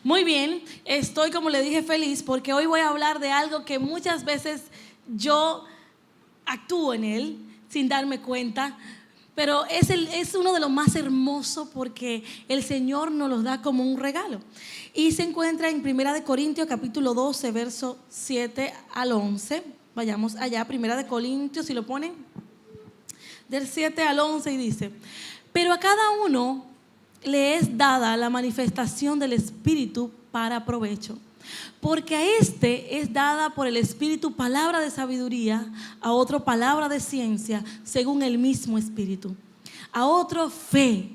Muy bien, estoy, como le dije, feliz porque hoy voy a hablar de algo que muchas veces yo actúo en él sin darme cuenta, pero es uno de los más hermosos porque el Señor nos los da como un regalo. Y se encuentra en 1 Corintios capítulo 12, verso 7 al 11. Vayamos allá, 1 Corintios, si lo ponen, del 7 al 11, y dice: pero a cada uno le es dada la manifestación del Espíritu para provecho. Porque a este es dada por el Espíritu palabra de sabiduría, a otro palabra de ciencia, según el mismo Espíritu. A otro fe,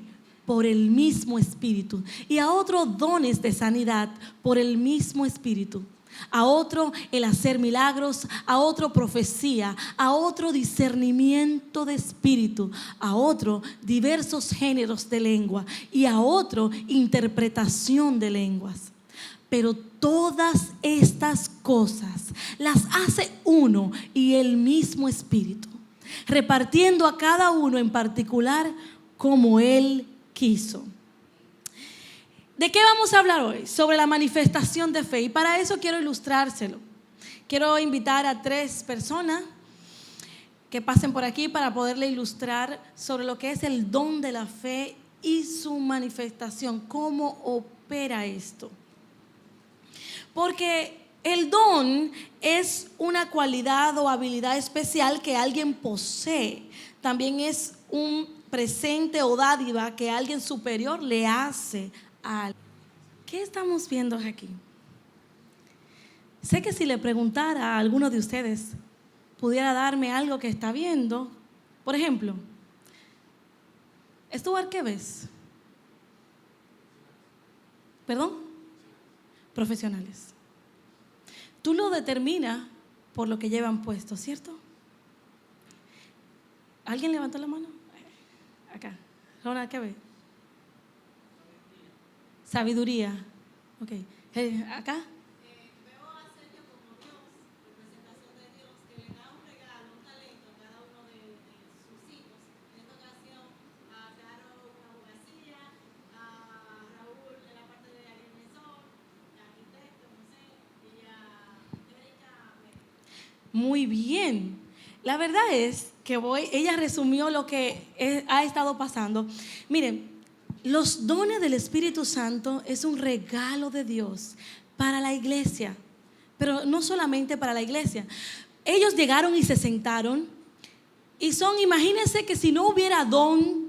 por el mismo Espíritu. Y a otro dones de sanidad, por el mismo Espíritu. A otro el hacer milagros, a otro profecía, a otro discernimiento de espíritu, a otro diversos géneros de lengua y a otro interpretación de lenguas. Pero todas estas cosas las hace uno y el mismo Espíritu, repartiendo a cada uno en particular como Él quiso. ¿De qué vamos a hablar hoy? Sobre la manifestación de fe. Y para eso quiero ilustrárselo. Quiero invitar a 3 personas que pasen por aquí para poderle ilustrar sobre lo que es el don de la fe y su manifestación. ¿Cómo opera esto? Porque el don es una cualidad o habilidad especial que alguien posee. También es un presente o dádiva que alguien superior le hace. ¿Qué estamos viendo aquí? Sé que si le preguntara a alguno de ustedes, pudiera darme algo que está viendo. Por ejemplo, Stuart, ¿qué ves? ¿Perdón? Profesionales. Tú lo determinas por lo que llevan puesto, ¿cierto? ¿Alguien levantó la mano? Acá. Ronald, ¿qué ves? Sabiduría. Ok. ¿Acá? Veo a Sergio como Dios, representación de Dios, que le da un regalo, un talento a cada uno de sus hijos. En esta ocasión, a Caro una abogacía, a Raúl en la parte de agrimensor, arquitecto, no sé, y a Erika. Muy bien. La verdad es que ella resumió lo que ha estado pasando. Miren, los dones del Espíritu Santo es un regalo de Dios para la iglesia, pero no solamente para la iglesia. Ellos llegaron y se sentaron y imagínense que si no hubiera don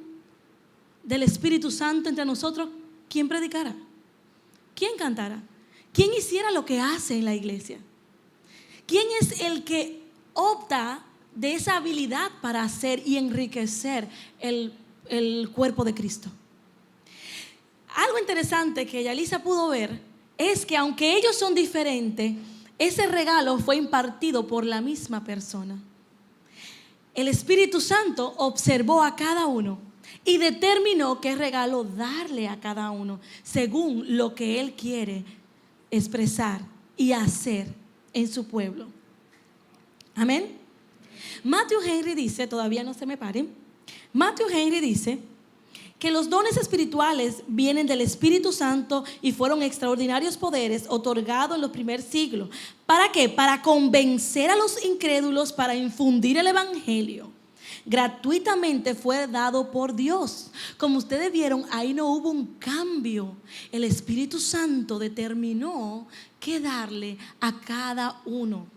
del Espíritu Santo entre nosotros, ¿quién predicara? ¿Quién cantara? ¿Quién hiciera lo que hace en la iglesia? ¿Quién es el que opta de esa habilidad para hacer y enriquecer el cuerpo de Cristo? Algo interesante que Yalisa pudo ver es que aunque ellos son diferentes, ese regalo fue impartido por la misma persona. El Espíritu Santo observó a cada uno y determinó qué regalo darle a cada uno según lo que Él quiere expresar y hacer en su pueblo. Amén. Matthew Henry dice, todavía no se me paren, Matthew Henry dice que los dones espirituales vienen del Espíritu Santo y fueron extraordinarios poderes otorgados en los primeros siglos. ¿Para qué? Para convencer a los incrédulos, para infundir el evangelio. Gratuitamente fue dado por Dios. Como ustedes vieron, ahí no hubo un cambio. El Espíritu Santo determinó qué darle a cada uno.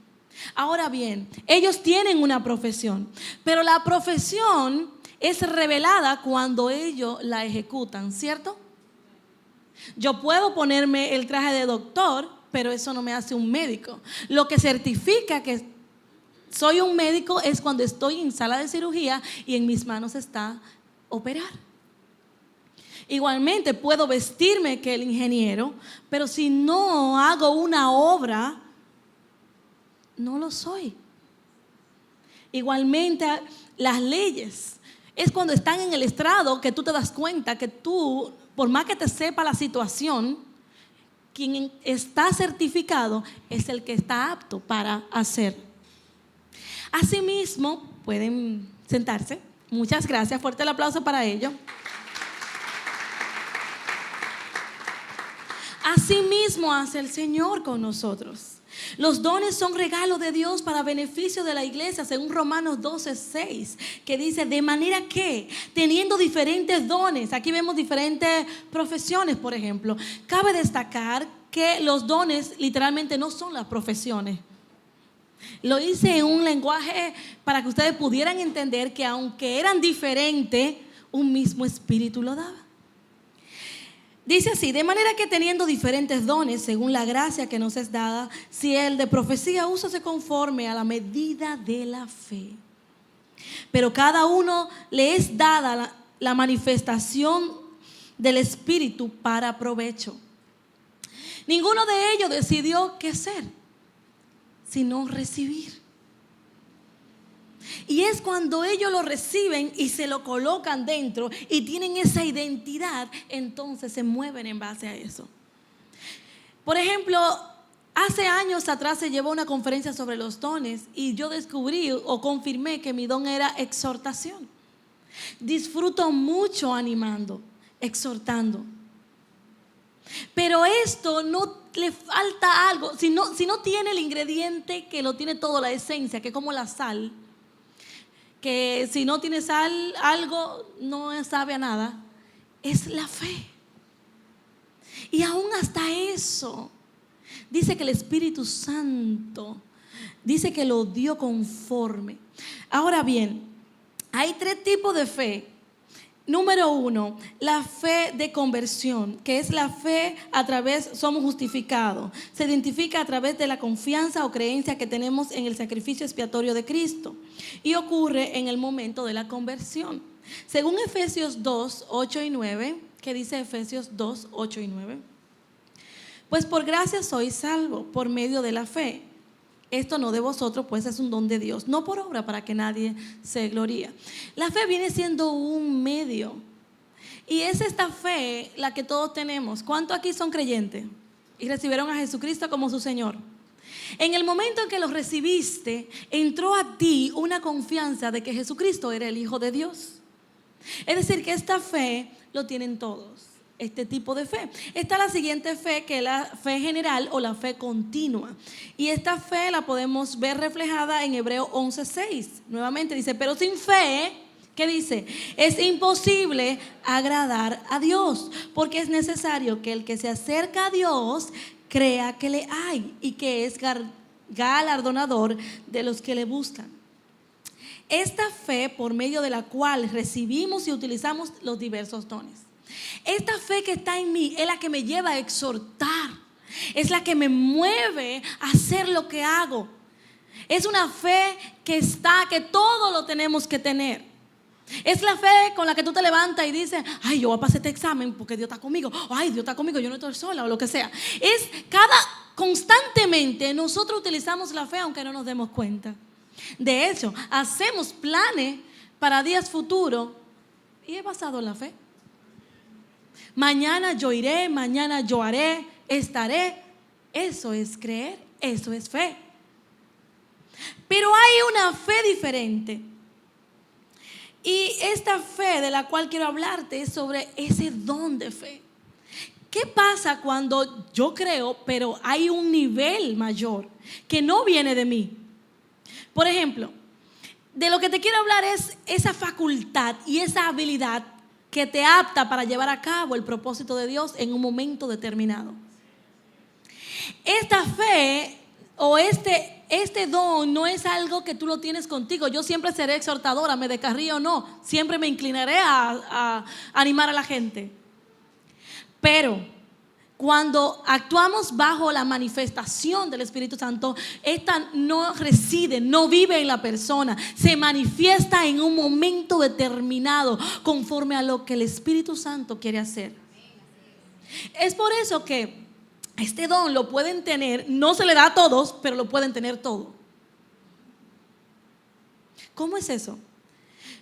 Ahora bien, ellos tienen una profesión, pero la profesión es revelada cuando ellos la ejecutan, ¿cierto? Yo puedo ponerme el traje de doctor, pero eso no me hace un médico. Lo que certifica que soy un médico es cuando estoy en sala de cirugía y en mis manos está operar. Igualmente puedo vestirme que el ingeniero, pero si no hago una obra, no lo soy. Igualmente las leyes. Es cuando están en el estrado que tú te das cuenta que tú, por más que te sepa la situación, quien está certificado es el que está apto para hacer. Asimismo, pueden sentarse. Muchas gracias. Fuerte el aplauso para ellos. Asimismo hace el Señor con nosotros. Los dones son regalo de Dios para beneficio de la iglesia, según Romanos 12:6, que dice: de manera que, teniendo diferentes dones, aquí vemos diferentes profesiones, por ejemplo. Cabe destacar que los dones literalmente no son las profesiones. Lo hice en un lenguaje para que ustedes pudieran entender que aunque eran diferentes, un mismo espíritu lo daba. Dice así: de manera que teniendo diferentes dones según la gracia que nos es dada, si el de profecía, úsase conforme a la medida de la fe. Pero cada uno le es dada la manifestación del Espíritu para provecho. Ninguno de ellos decidió qué ser, sino recibir. Y es cuando ellos lo reciben y se lo colocan dentro y tienen esa identidad, entonces se mueven en base a eso. Por ejemplo, hace años atrás se llevó una conferencia sobre los dones y yo descubrí o confirmé que mi don era exhortación. Disfruto mucho animando, exhortando. Pero esto no le falta algo, si no tiene el ingrediente que lo tiene todo, la esencia, que es como la sal, que si no tiene sal, algo no sabe a nada, es la fe. Y aún hasta eso, dice que el Espíritu Santo, dice que lo dio conforme. Ahora bien, hay 3 tipos de fe. Número 1, la fe de conversión, que es la fe a través, somos justificados. Se identifica a través de la confianza o creencia que tenemos en el sacrificio expiatorio de Cristo. Y ocurre en el momento de la conversión. Según Efesios 2, 8 y 9, que dice Efesios 2, 8 y 9. Pues por gracia sois salvos por medio de la fe. Esto no de vosotros, pues es un don de Dios, no por obra para que nadie se gloríe. La fe viene siendo un medio. Y es esta fe la que todos tenemos. ¿Cuántos aquí son creyentes y recibieron a Jesucristo como su Señor? En el momento en que lo recibiste, entró a ti una confianza de que Jesucristo era el Hijo de Dios. Es decir, que esta fe lo tienen todos. Este tipo de fe. Está la siguiente fe, que es la fe general o la fe continua. Y esta fe la podemos ver reflejada en Hebreos 11:6. Nuevamente dice: pero sin fe, ¿qué dice? Es imposible agradar a Dios, porque es necesario que el que se acerca a Dios crea que le hay y que es galardonador de los que le buscan. Esta fe por medio de la cual recibimos y utilizamos los diversos dones. Esta fe que está en mí es la que me lleva a exhortar, es la que me mueve a hacer lo que hago. Es una fe que todo lo tenemos que tener. Es la fe con la que tú te levantas y dices: ay, yo voy a pasar este examen porque Dios está conmigo. Ay, Dios está conmigo, yo no estoy sola, o lo que sea. Constantemente nosotros utilizamos la fe aunque no nos demos cuenta. De hecho, hacemos planes para días futuros y es basado en la fe. Mañana yo iré, mañana yo haré, estaré. Eso es creer, eso es fe. Pero hay una fe diferente. Y esta fe de la cual quiero hablarte es sobre ese don de fe. ¿Qué pasa cuando yo creo, pero hay un nivel mayor que no viene de mí? Por ejemplo, de lo que te quiero hablar es esa facultad y esa habilidad que te apta para llevar a cabo el propósito de Dios en un momento determinado. Esta fe o este don no es algo que tú lo tienes contigo. Yo siempre seré exhortadora, me descarríe o no, siempre me inclinaré a animar a la gente. Pero cuando actuamos bajo la manifestación del Espíritu Santo, esta no reside, no vive en la persona, se manifiesta en un momento determinado conforme a lo que el Espíritu Santo quiere hacer. Es por eso que este don lo pueden tener, no se le da a todos, pero lo pueden tener todo. ¿Cómo es eso?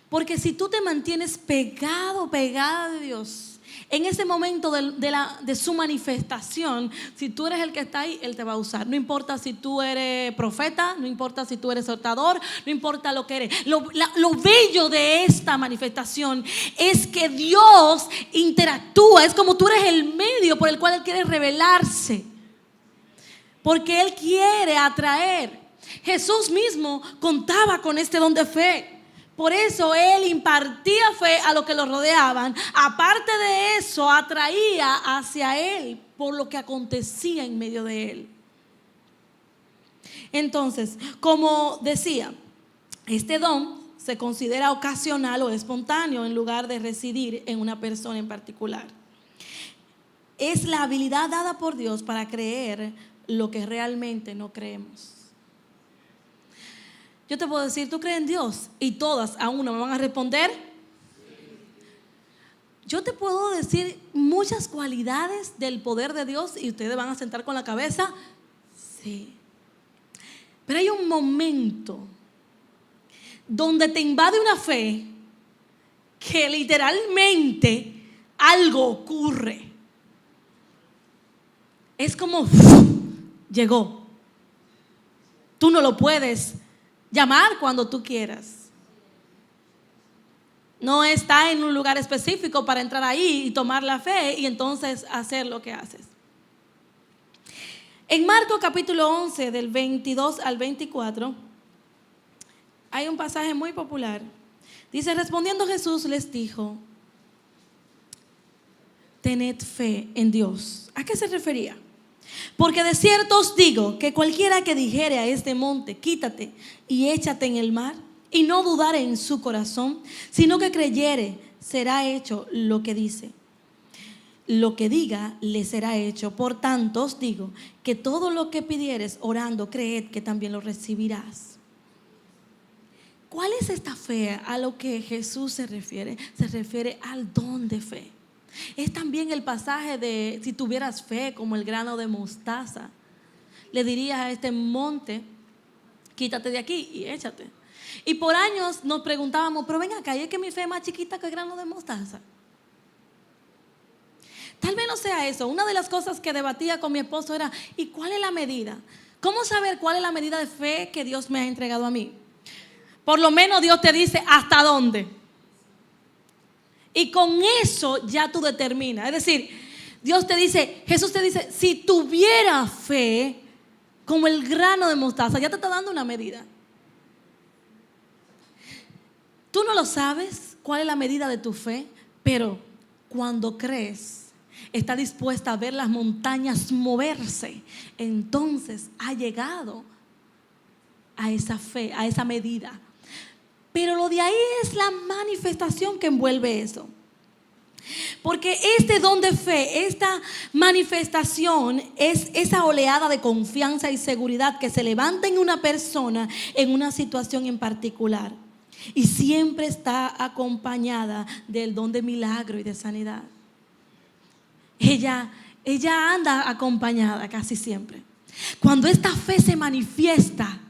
Porque si tú te mantienes pegada de Dios En ese momento de su manifestación, si tú eres el que está ahí, Él te va a usar. No importa si tú eres profeta, no importa si tú eres exhortador, no importa lo que eres. Lo bello de esta manifestación es que Dios interactúa. Es como tú eres el medio por el cual Él quiere revelarse. Porque Él quiere atraer. Jesús mismo contaba con este don de fe. Por eso Él impartía fe a los que lo rodeaban. Aparte de eso, atraía hacia Él por lo que acontecía en medio de Él. Entonces, como decía, este don se considera ocasional o espontáneo en lugar de residir en una persona en particular. Es la habilidad dada por Dios para creer lo que realmente no creemos. Yo te puedo decir, ¿tú crees en Dios? Y todas a una me van a responder. Yo te puedo decir muchas cualidades del poder de Dios y ustedes van a sentar con la cabeza. Sí. Pero hay un momento donde te invade una fe que literalmente algo ocurre. Es como llegó. Tú no lo puedes llamar cuando tú quieras. No está en un lugar específico para entrar ahí y tomar la fe y entonces hacer lo que haces. En Marcos capítulo 11 del 22 al 24 hay un pasaje muy popular. Dice, respondiendo Jesús les dijo, tened fe en Dios. ¿A qué se refería? Porque de cierto os digo que cualquiera que dijere a este monte, quítate y échate en el mar, y no dudare en su corazón, sino que creyere, será hecho lo que dice. Lo que diga le será hecho. Por tanto os digo que todo lo que pidieres orando, creed que también lo recibirás. ¿Cuál es esta fe a lo que Jesús se refiere? Se refiere al don de fe. Es también el pasaje de si tuvieras fe como el grano de mostaza, le dirías a este monte, quítate de aquí y échate. Y por años nos preguntábamos, pero ven acá, ¿y es que mi fe es más chiquita que el grano de mostaza? Tal vez no sea eso. Una de las cosas que debatía con mi esposo era, ¿y cuál es la medida? ¿Cómo saber cuál es la medida de fe que Dios me ha entregado a mí? Por lo menos Dios te dice hasta dónde. Y con eso ya tú determinas. Es decir, Dios te dice, Jesús te dice, si tuviera fe como el grano de mostaza, ya te está dando una medida. Tú no lo sabes cuál es la medida de tu fe, pero cuando crees, está dispuesta a ver las montañas moverse, entonces ha llegado a esa fe, a esa medida. Pero lo de ahí es la manifestación que envuelve eso. Porque este don de fe, esta manifestación es esa oleada de confianza y seguridad que se levanta en una persona en una situación en particular. Y siempre está acompañada del don de milagro y de sanidad. Ella anda acompañada casi siempre. Cuando esta fe se manifiesta,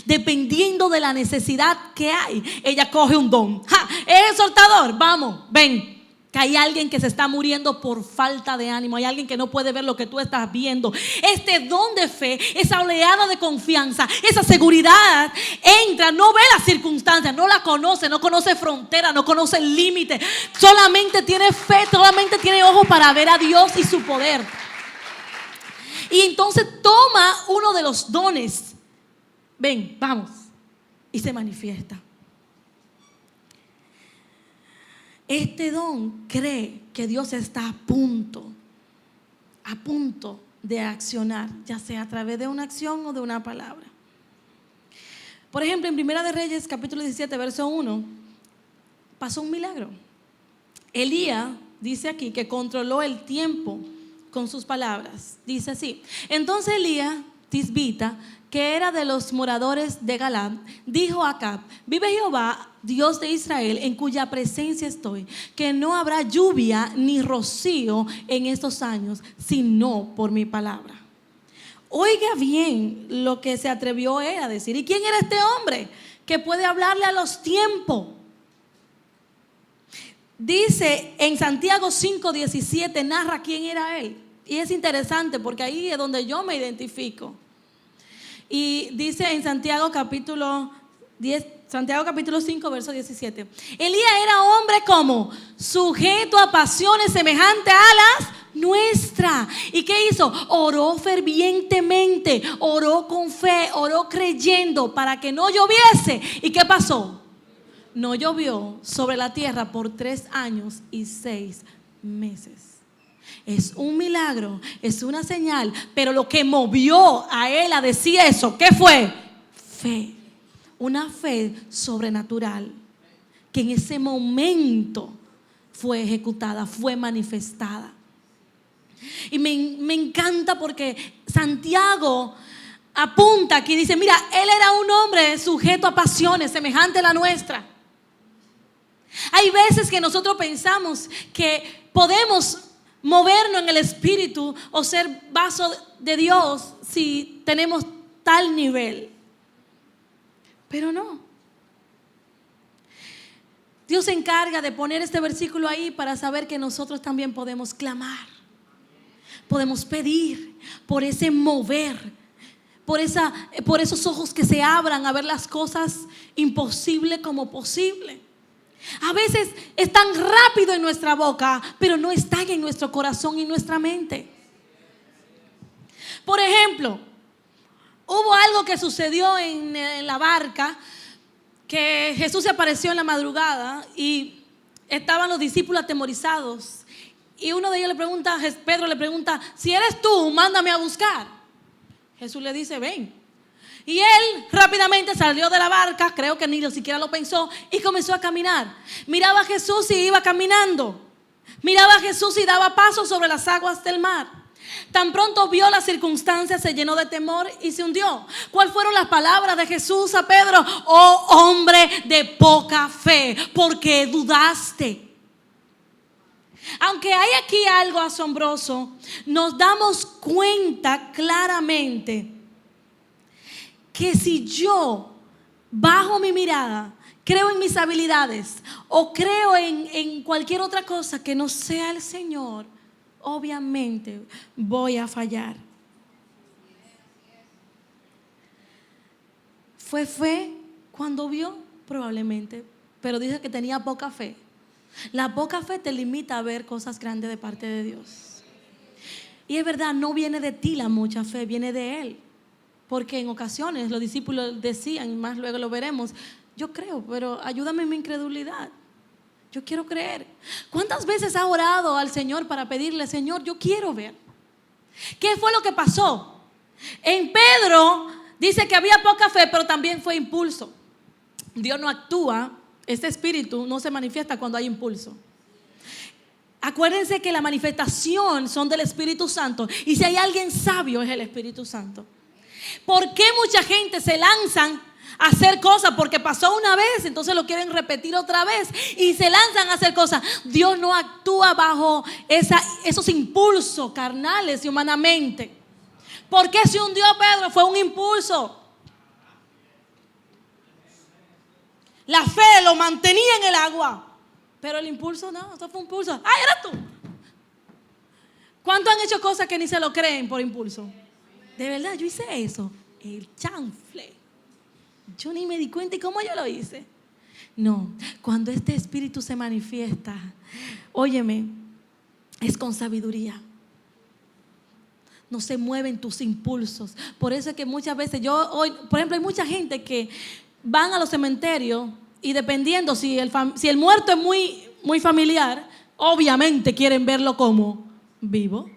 dependiendo de la necesidad que hay, ella coge un don. ¡Ja! ¿Eres exhortador? Vamos, ven. Que hay alguien que se está muriendo por falta de ánimo. Hay alguien que no puede ver lo que tú estás viendo. Este don de fe, esa oleada de confianza, esa seguridad entra, no ve las circunstancias, no la conoce, no conoce frontera, no conoce el límite. Solamente tiene fe, solamente tiene ojos para ver a Dios y su poder. Y entonces toma uno de los dones. Ven, vamos. Y se manifiesta. Este don cree que Dios está a punto de accionar, ya sea a través de una acción o de una palabra. Por ejemplo, en Primera de Reyes, capítulo 17, verso 1, pasó un milagro. Elías dice aquí que controló el tiempo con sus palabras. Dice así: entonces Elías Tisbita, que era de los moradores de Galaad, dijo a Acab: vive Jehová, Dios de Israel, en cuya presencia estoy, que no habrá lluvia ni rocío en estos años, sino por mi palabra. Oiga bien lo que se atrevió él a decir. ¿Y quién era este hombre que puede hablarle a los tiempos? dice en Santiago 5:17, narra quién era él. Y es interesante porque ahí es donde yo me identifico. Y dice en Santiago capítulo 5, verso 17. Elías era hombre como sujeto a pasiones semejantes a las nuestras. ¿Y qué hizo? Oró fervientemente, oró con fe, oró creyendo para que no lloviese. ¿Y qué pasó? No llovió sobre la tierra por 3 años y 6 meses. Es un milagro, es una señal, pero lo que movió a él a decir eso, ¿qué fue? Fe. Una fe sobrenatural que en ese momento fue ejecutada, fue manifestada. Y me encanta porque Santiago apunta aquí, dice, mira, él era un hombre sujeto a pasiones semejante a la nuestra. Hay veces que nosotros pensamos que podemos movernos en el espíritu o ser vaso de Dios si tenemos tal nivel. Pero no. Dios se encarga de poner este versículo ahí para saber que nosotros también podemos clamar. Podemos pedir por ese mover, por esos ojos que se abran a ver las cosas imposibles como posible. A veces es tan rápido en nuestra boca, pero no están en nuestro corazón y nuestra mente. Por ejemplo, hubo algo que sucedió en la barca, que Jesús se apareció en la madrugada y estaban los discípulos atemorizados. Y uno de ellos Pedro le pregunta, si eres tú, mándame a buscar. Jesús le dice, ven. Y él rápidamente salió de la barca, creo que ni siquiera lo pensó, y comenzó a caminar. Miraba a Jesús y iba caminando. Miraba a Jesús y daba pasos sobre las aguas del mar. Tan pronto vio las circunstancias, se llenó de temor y se hundió. ¿Cuáles fueron las palabras de Jesús a Pedro? Oh hombre de poca fe, ¿por qué dudaste? Aunque hay aquí algo asombroso, nos damos cuenta claramente que si yo bajo mi mirada, creo en mis habilidades o creo en cualquier otra cosa que no sea el Señor, obviamente voy a fallar. ¿Fue fe cuando vio? Probablemente, pero dice que tenía poca fe. La poca fe te limita a ver cosas grandes de parte de Dios. Y es verdad, no viene de ti la mucha fe, viene de Él. Porque en ocasiones los discípulos decían, y más luego lo veremos, yo creo, pero ayúdame en mi incredulidad. Yo quiero creer. ¿Cuántas veces ha orado al Señor para pedirle, Señor, yo quiero ver? ¿Qué fue lo que pasó? En Pedro dice que había poca fe, pero también fue impulso. Dios no actúa, este espíritu no se manifiesta cuando hay impulso. Acuérdense que la manifestación son del Espíritu Santo. Y si hay alguien sabio es el Espíritu Santo. ¿Por qué mucha gente se lanzan a hacer cosas? Porque pasó una vez, entonces lo quieren repetir otra vez y se lanzan a hacer cosas. Dios no actúa bajo esos impulsos carnales y humanamente. ¿Por qué se hundió Pedro? Fue un impulso. La fe lo mantenía en el agua, pero el impulso no, eso fue un impulso. ¡Ay, eras tú! ¿Cuántos han hecho cosas que ni se lo creen por impulso? De verdad, yo hice eso. El chanfle. Yo ni me di cuenta y cómo yo lo hice. No, cuando este espíritu se manifiesta, óyeme, es con sabiduría. No se mueven tus impulsos. Por eso es que muchas veces por ejemplo, hay mucha gente que van a los cementerios y dependiendo si el muerto es muy, muy familiar, obviamente quieren verlo como vivo,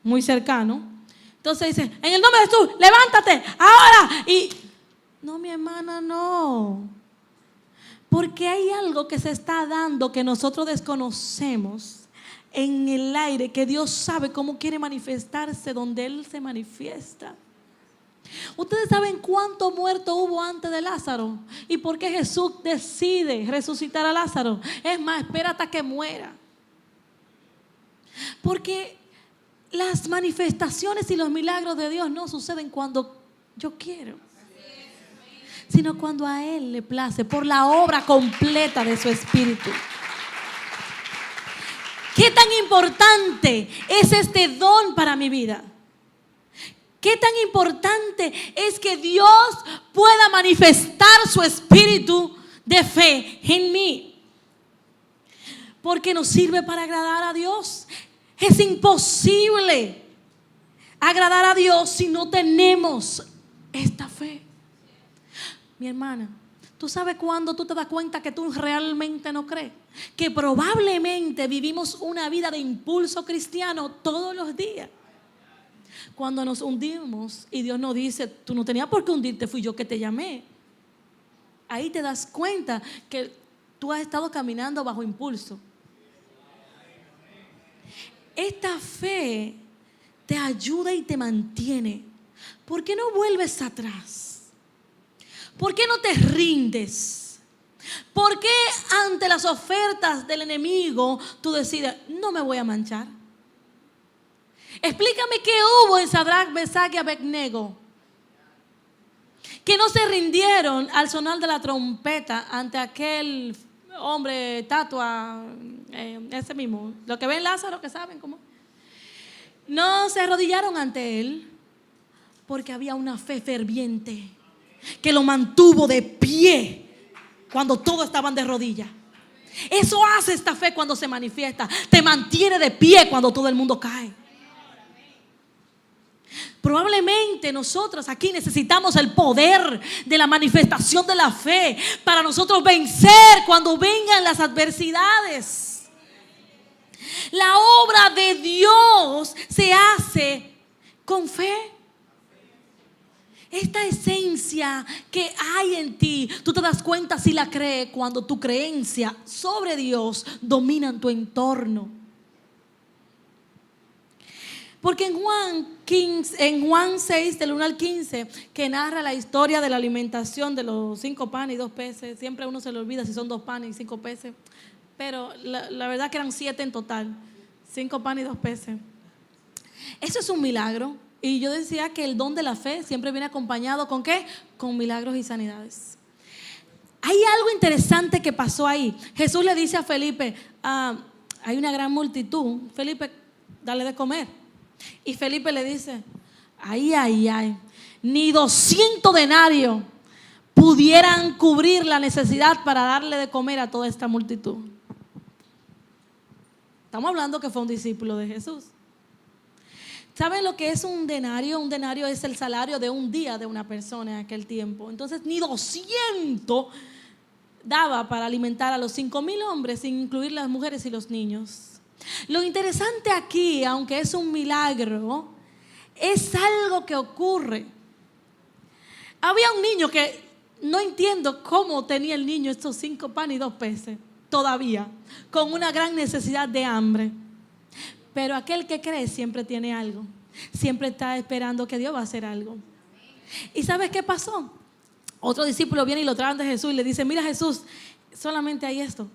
muy cercano. Entonces dice, en el nombre de Jesús, levántate ahora. Y no, mi hermana, no. Porque hay algo que se está dando que nosotros desconocemos en el aire, que Dios sabe cómo quiere manifestarse donde Él se manifiesta. Ustedes saben cuánto muerto hubo antes de Lázaro y por qué Jesús decide resucitar a Lázaro. Es más, espera hasta que muera. Porque las manifestaciones y los milagros de Dios no suceden cuando yo quiero, sino cuando a Él le place, por la obra completa de su Espíritu. ¿Qué tan importante es este don para mi vida? ¿Qué tan importante es que Dios pueda manifestar su espíritu de fe en mí? Porque nos sirve para agradar a Dios. Es imposible agradar a Dios si no tenemos esta fe. Mi hermana, ¿tú sabes cuándo tú te das cuenta que tú realmente no crees? Que probablemente vivimos una vida de impulso cristiano todos los días. Cuando nos hundimos y Dios nos dice, tú no tenías por qué hundirte, fui yo que te llamé. Ahí te das cuenta que tú has estado caminando bajo impulso. Esta fe te ayuda y te mantiene. ¿Por qué no vuelves atrás? ¿Por qué no te rindes? ¿Por qué ante las ofertas del enemigo tú decides, no me voy a manchar? Explícame qué hubo en Sadrach, Mesach y Abednego, que no se rindieron al sonar de la trompeta ante aquel hombre tatua, ese mismo, lo que ven Lázaro, que saben cómo. No se arrodillaron ante él porque había una fe ferviente que lo mantuvo de pie cuando todos estaban de rodillas. Eso hace esta fe cuando se manifiesta. Te mantiene de pie cuando todo el mundo cae. Probablemente nosotros aquí necesitamos el poder de la manifestación de la fe para nosotros vencer cuando vengan las adversidades. La obra de Dios se hace con fe. Esta esencia que hay en ti, tú te das cuenta si la crees cuando tu creencia sobre Dios domina en tu entorno. Porque en Juan 6, del 1 al 15, que narra la historia de la alimentación de los 5 panes y 2 peces, siempre a uno se le olvida si son 2 panes y 5 peces, pero la verdad que eran 7 en total, 5 panes y 2 peces. Eso es un milagro. Y yo decía que el don de la fe siempre viene acompañado ¿con qué? Con milagros y sanidades. Hay algo interesante que pasó ahí. Jesús le dice a Felipe, hay una gran multitud, Felipe, dale de comer. Y Felipe le dice, ay, ni 200 denarios pudieran cubrir la necesidad para darle de comer a toda esta multitud. Estamos hablando que fue un discípulo de Jesús. ¿Saben lo que es un denario? Un denario es el salario de un día de una persona en aquel tiempo. Entonces ni 200 daba para alimentar a los 5,000 hombres, sin incluir las mujeres y los niños. Lo interesante aquí, aunque es un milagro, es algo que ocurre. Había un niño que no entiendo cómo tenía el niño estos 5 panes y 2 peces todavía, con una gran necesidad de hambre. Pero aquel que cree siempre tiene algo. Siempre está esperando que Dios va a hacer algo. ¿Y sabes qué pasó? Otro discípulo viene y lo trae de Jesús y le dice, mira Jesús, solamente hay esto.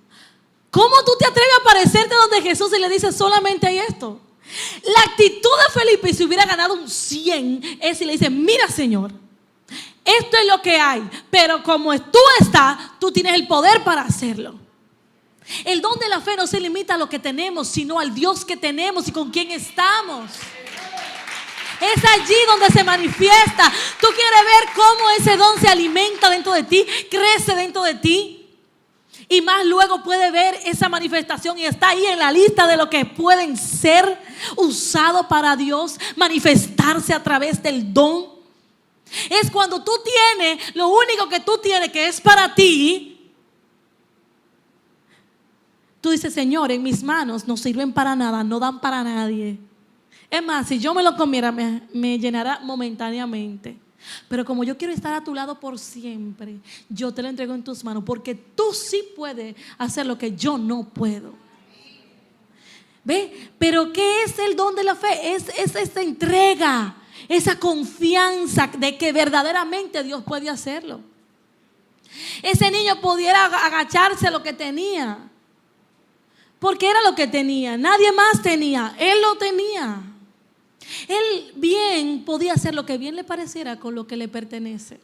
¿Cómo tú te atreves a aparecerte donde Jesús y le dices solamente hay esto? La actitud de Felipe, si hubiera ganado un 100, es si le dice, mira Señor, esto es lo que hay, pero como tú estás, tú tienes el poder para hacerlo. El don de la fe no se limita a lo que tenemos, sino al Dios que tenemos y con quien estamos. Es allí donde se manifiesta. Tú quieres ver cómo ese don se alimenta dentro de ti, crece dentro de ti. Y más luego puede ver esa manifestación y está ahí en la lista de lo que pueden ser usados para Dios, manifestarse a través del don. Es cuando tú tienes lo único que tú tienes que es para ti. Tú dices, Señor, en mis manos no sirven para nada, no dan para nadie. Es más, si yo me lo comiera, me llenará momentáneamente. Pero como yo quiero estar a tu lado por siempre, yo te lo entrego en tus manos, porque tú sí puedes hacer lo que yo no puedo. ¿Ve? Pero ¿qué es el don de la fe? Es esa entrega, esa confianza de que verdaderamente Dios puede hacerlo. Ese niño pudiera agacharse a lo que tenía, porque era lo que tenía, nadie más tenía, él lo tenía. Él bien podía hacer lo que bien le pareciera con lo que le pertenece,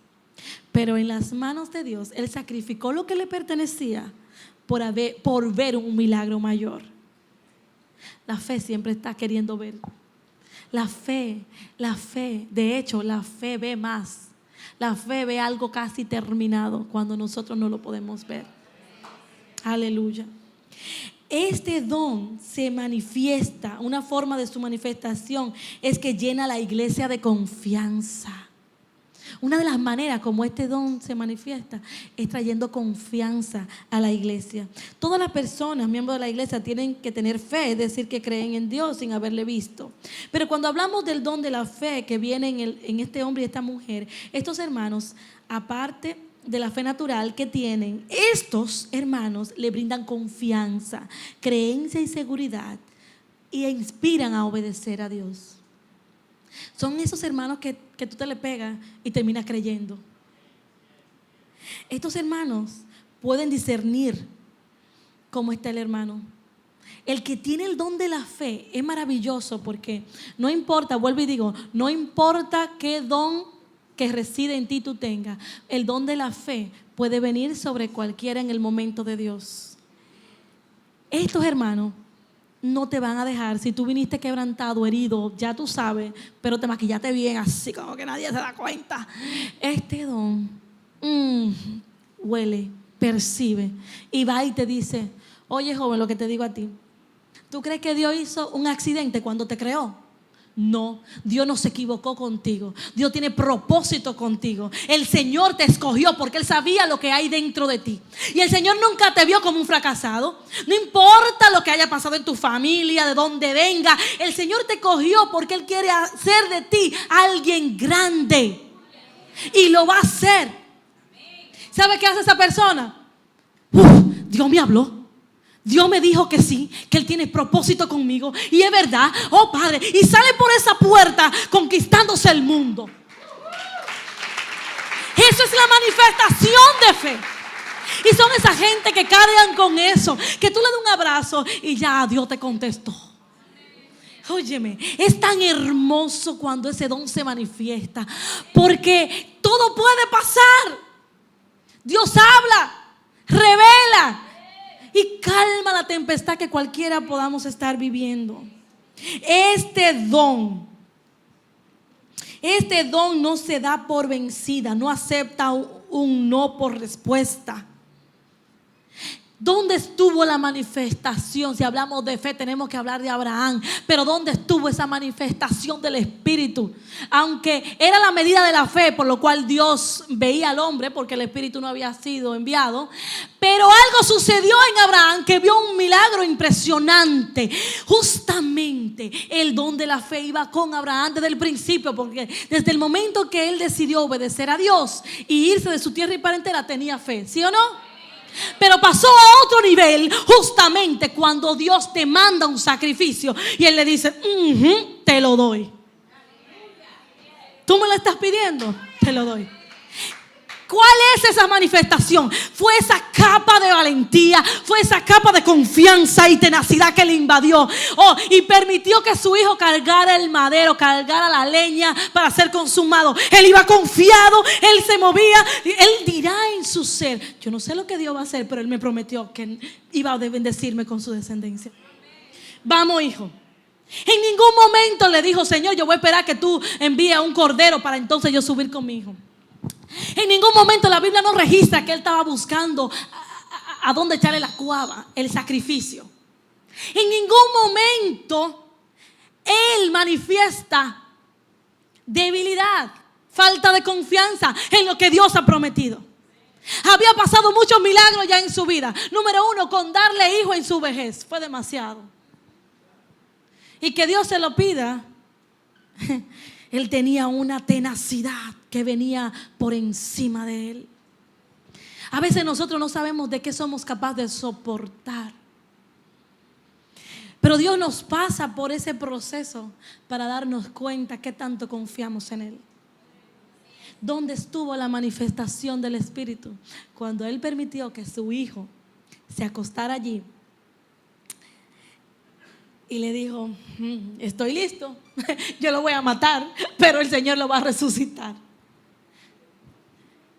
pero en las manos de Dios, él sacrificó lo que le pertenecía por ver un milagro mayor. La fe siempre está queriendo ver. La fe, de hecho, la fe ve más. La fe ve algo casi terminado cuando nosotros no lo podemos ver. Aleluya. Este don se manifiesta, una forma de su manifestación es que llena a la iglesia de confianza. Una de las maneras como este don se manifiesta es trayendo confianza a la iglesia. Todas las personas, miembros de la iglesia, tienen que tener fe, es decir, que creen en Dios sin haberle visto. Pero cuando hablamos del don de la fe que viene en este hombre y esta mujer, estos hermanos, aparte de la fe natural que tienen, estos hermanos le brindan confianza, creencia y seguridad y inspiran a obedecer a Dios. Son esos hermanos que tú te le pegas y terminas creyendo. Estos hermanos pueden discernir cómo está el hermano. El que tiene el don de la fe es maravilloso porque no importa, vuelvo y digo, no importa qué don que reside en ti tú tengas, el don de la fe puede venir sobre cualquiera en el momento de Dios. Estos hermanos no te van a dejar. Si tú viniste quebrantado, herido, ya tú sabes, pero te maquillaste bien, así como que nadie se da cuenta. Este don huele, percibe y va y te dice: oye, joven, lo que te digo a ti, ¿tú crees que Dios hizo un accidente cuando te creó? No, Dios no se equivocó contigo. Dios tiene propósito contigo. El Señor te escogió porque Él sabía lo que hay dentro de ti. Y el Señor nunca te vio como un fracasado. No importa lo que haya pasado en tu familia, de dónde venga, el Señor te cogió porque Él quiere hacer de ti alguien grande. Y lo va a hacer. ¿Sabe qué hace esa persona? Dios me habló. Dios me dijo que sí, que Él tiene propósito conmigo. Y es verdad, oh Padre. Y sale por esa puerta conquistándose el mundo. Eso es la manifestación de fe. Y son esa gente que cargan con eso, que tú le das un abrazo y ya Dios te contestó. Óyeme, es tan hermoso cuando ese don se manifiesta, porque todo puede pasar. Dios habla, revela y calma la tempestad que cualquiera podamos estar viviendo. Este don no se da por vencida, no acepta un no por respuesta. ¿Dónde estuvo la manifestación? Si hablamos de fe tenemos que hablar de Abraham. Pero ¿dónde estuvo esa manifestación del Espíritu? Aunque era la medida de la fe por lo cual Dios veía al hombre, porque el Espíritu no había sido enviado. Pero algo sucedió en Abraham que vio un milagro impresionante. Justamente el don de la fe iba con Abraham desde el principio, porque desde el momento que él decidió obedecer a Dios y irse de su tierra y parentela tenía fe, ¿sí o no? Pero pasó a otro nivel justamente cuando Dios te manda un sacrificio y Él le dice: te lo doy. ¿Tú me lo estás pidiendo? Te lo doy. ¿Cuál es esa manifestación? Fue esa capa de valentía, fue esa capa de confianza y tenacidad que le invadió. Y permitió que su hijo cargara el madero, cargara la leña para ser consumado. Él iba confiado, él se movía. Él dirá en su ser: yo no sé lo que Dios va a hacer, pero Él me prometió que iba a bendecirme con su descendencia. Vamos, hijo. En ningún momento le dijo: Señor, yo voy a esperar que tú envíes un cordero para entonces yo subir con mi hijo. En ningún momento la Biblia no registra que él estaba buscando a dónde echarle la cuava, el sacrificio. En ningún momento él manifiesta debilidad, falta de confianza en lo que Dios ha prometido. Había pasado muchos milagros ya en su vida. Número 1, con darle hijo en su vejez fue demasiado. Y que Dios se lo pida, él tenía una tenacidad que venía por encima de él. A veces nosotros no sabemos de qué somos capaces de soportar. Pero Dios nos pasa por ese proceso para darnos cuenta qué tanto confiamos en Él. ¿Dónde estuvo la manifestación del Espíritu? Cuando Él permitió que su hijo se acostara allí y le dijo: estoy listo, yo lo voy a matar, pero el Señor lo va a resucitar.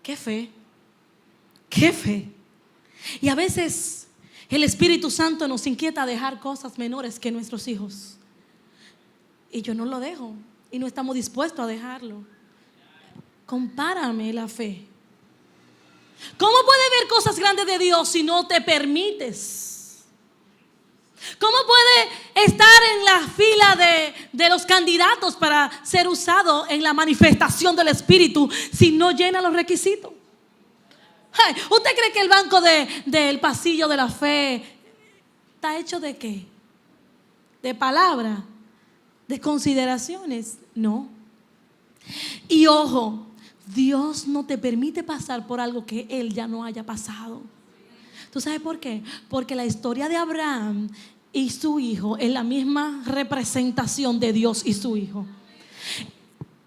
¡Qué fe! ¡Qué fe! Y a veces El Espíritu Santo nos inquieta a dejar cosas menores que nuestros hijos. Y yo no lo dejo. Y no estamos dispuestos a dejarlo. Compárame la fe. ¿Cómo puedes ver cosas grandes de Dios si no te permites? ¿Cómo puede estar en la fila de los candidatos para ser usado en la manifestación del Espíritu si no llena los requisitos? ¿Usted cree que el banco del pasillo de la fe está hecho de qué? ¿De palabra? ¿De consideraciones? No. Y ojo, Dios no te permite pasar por algo que Él ya no haya pasado. ¿Tú sabes por qué? Porque la historia de Abraham y su hijo es la misma representación de Dios y su hijo.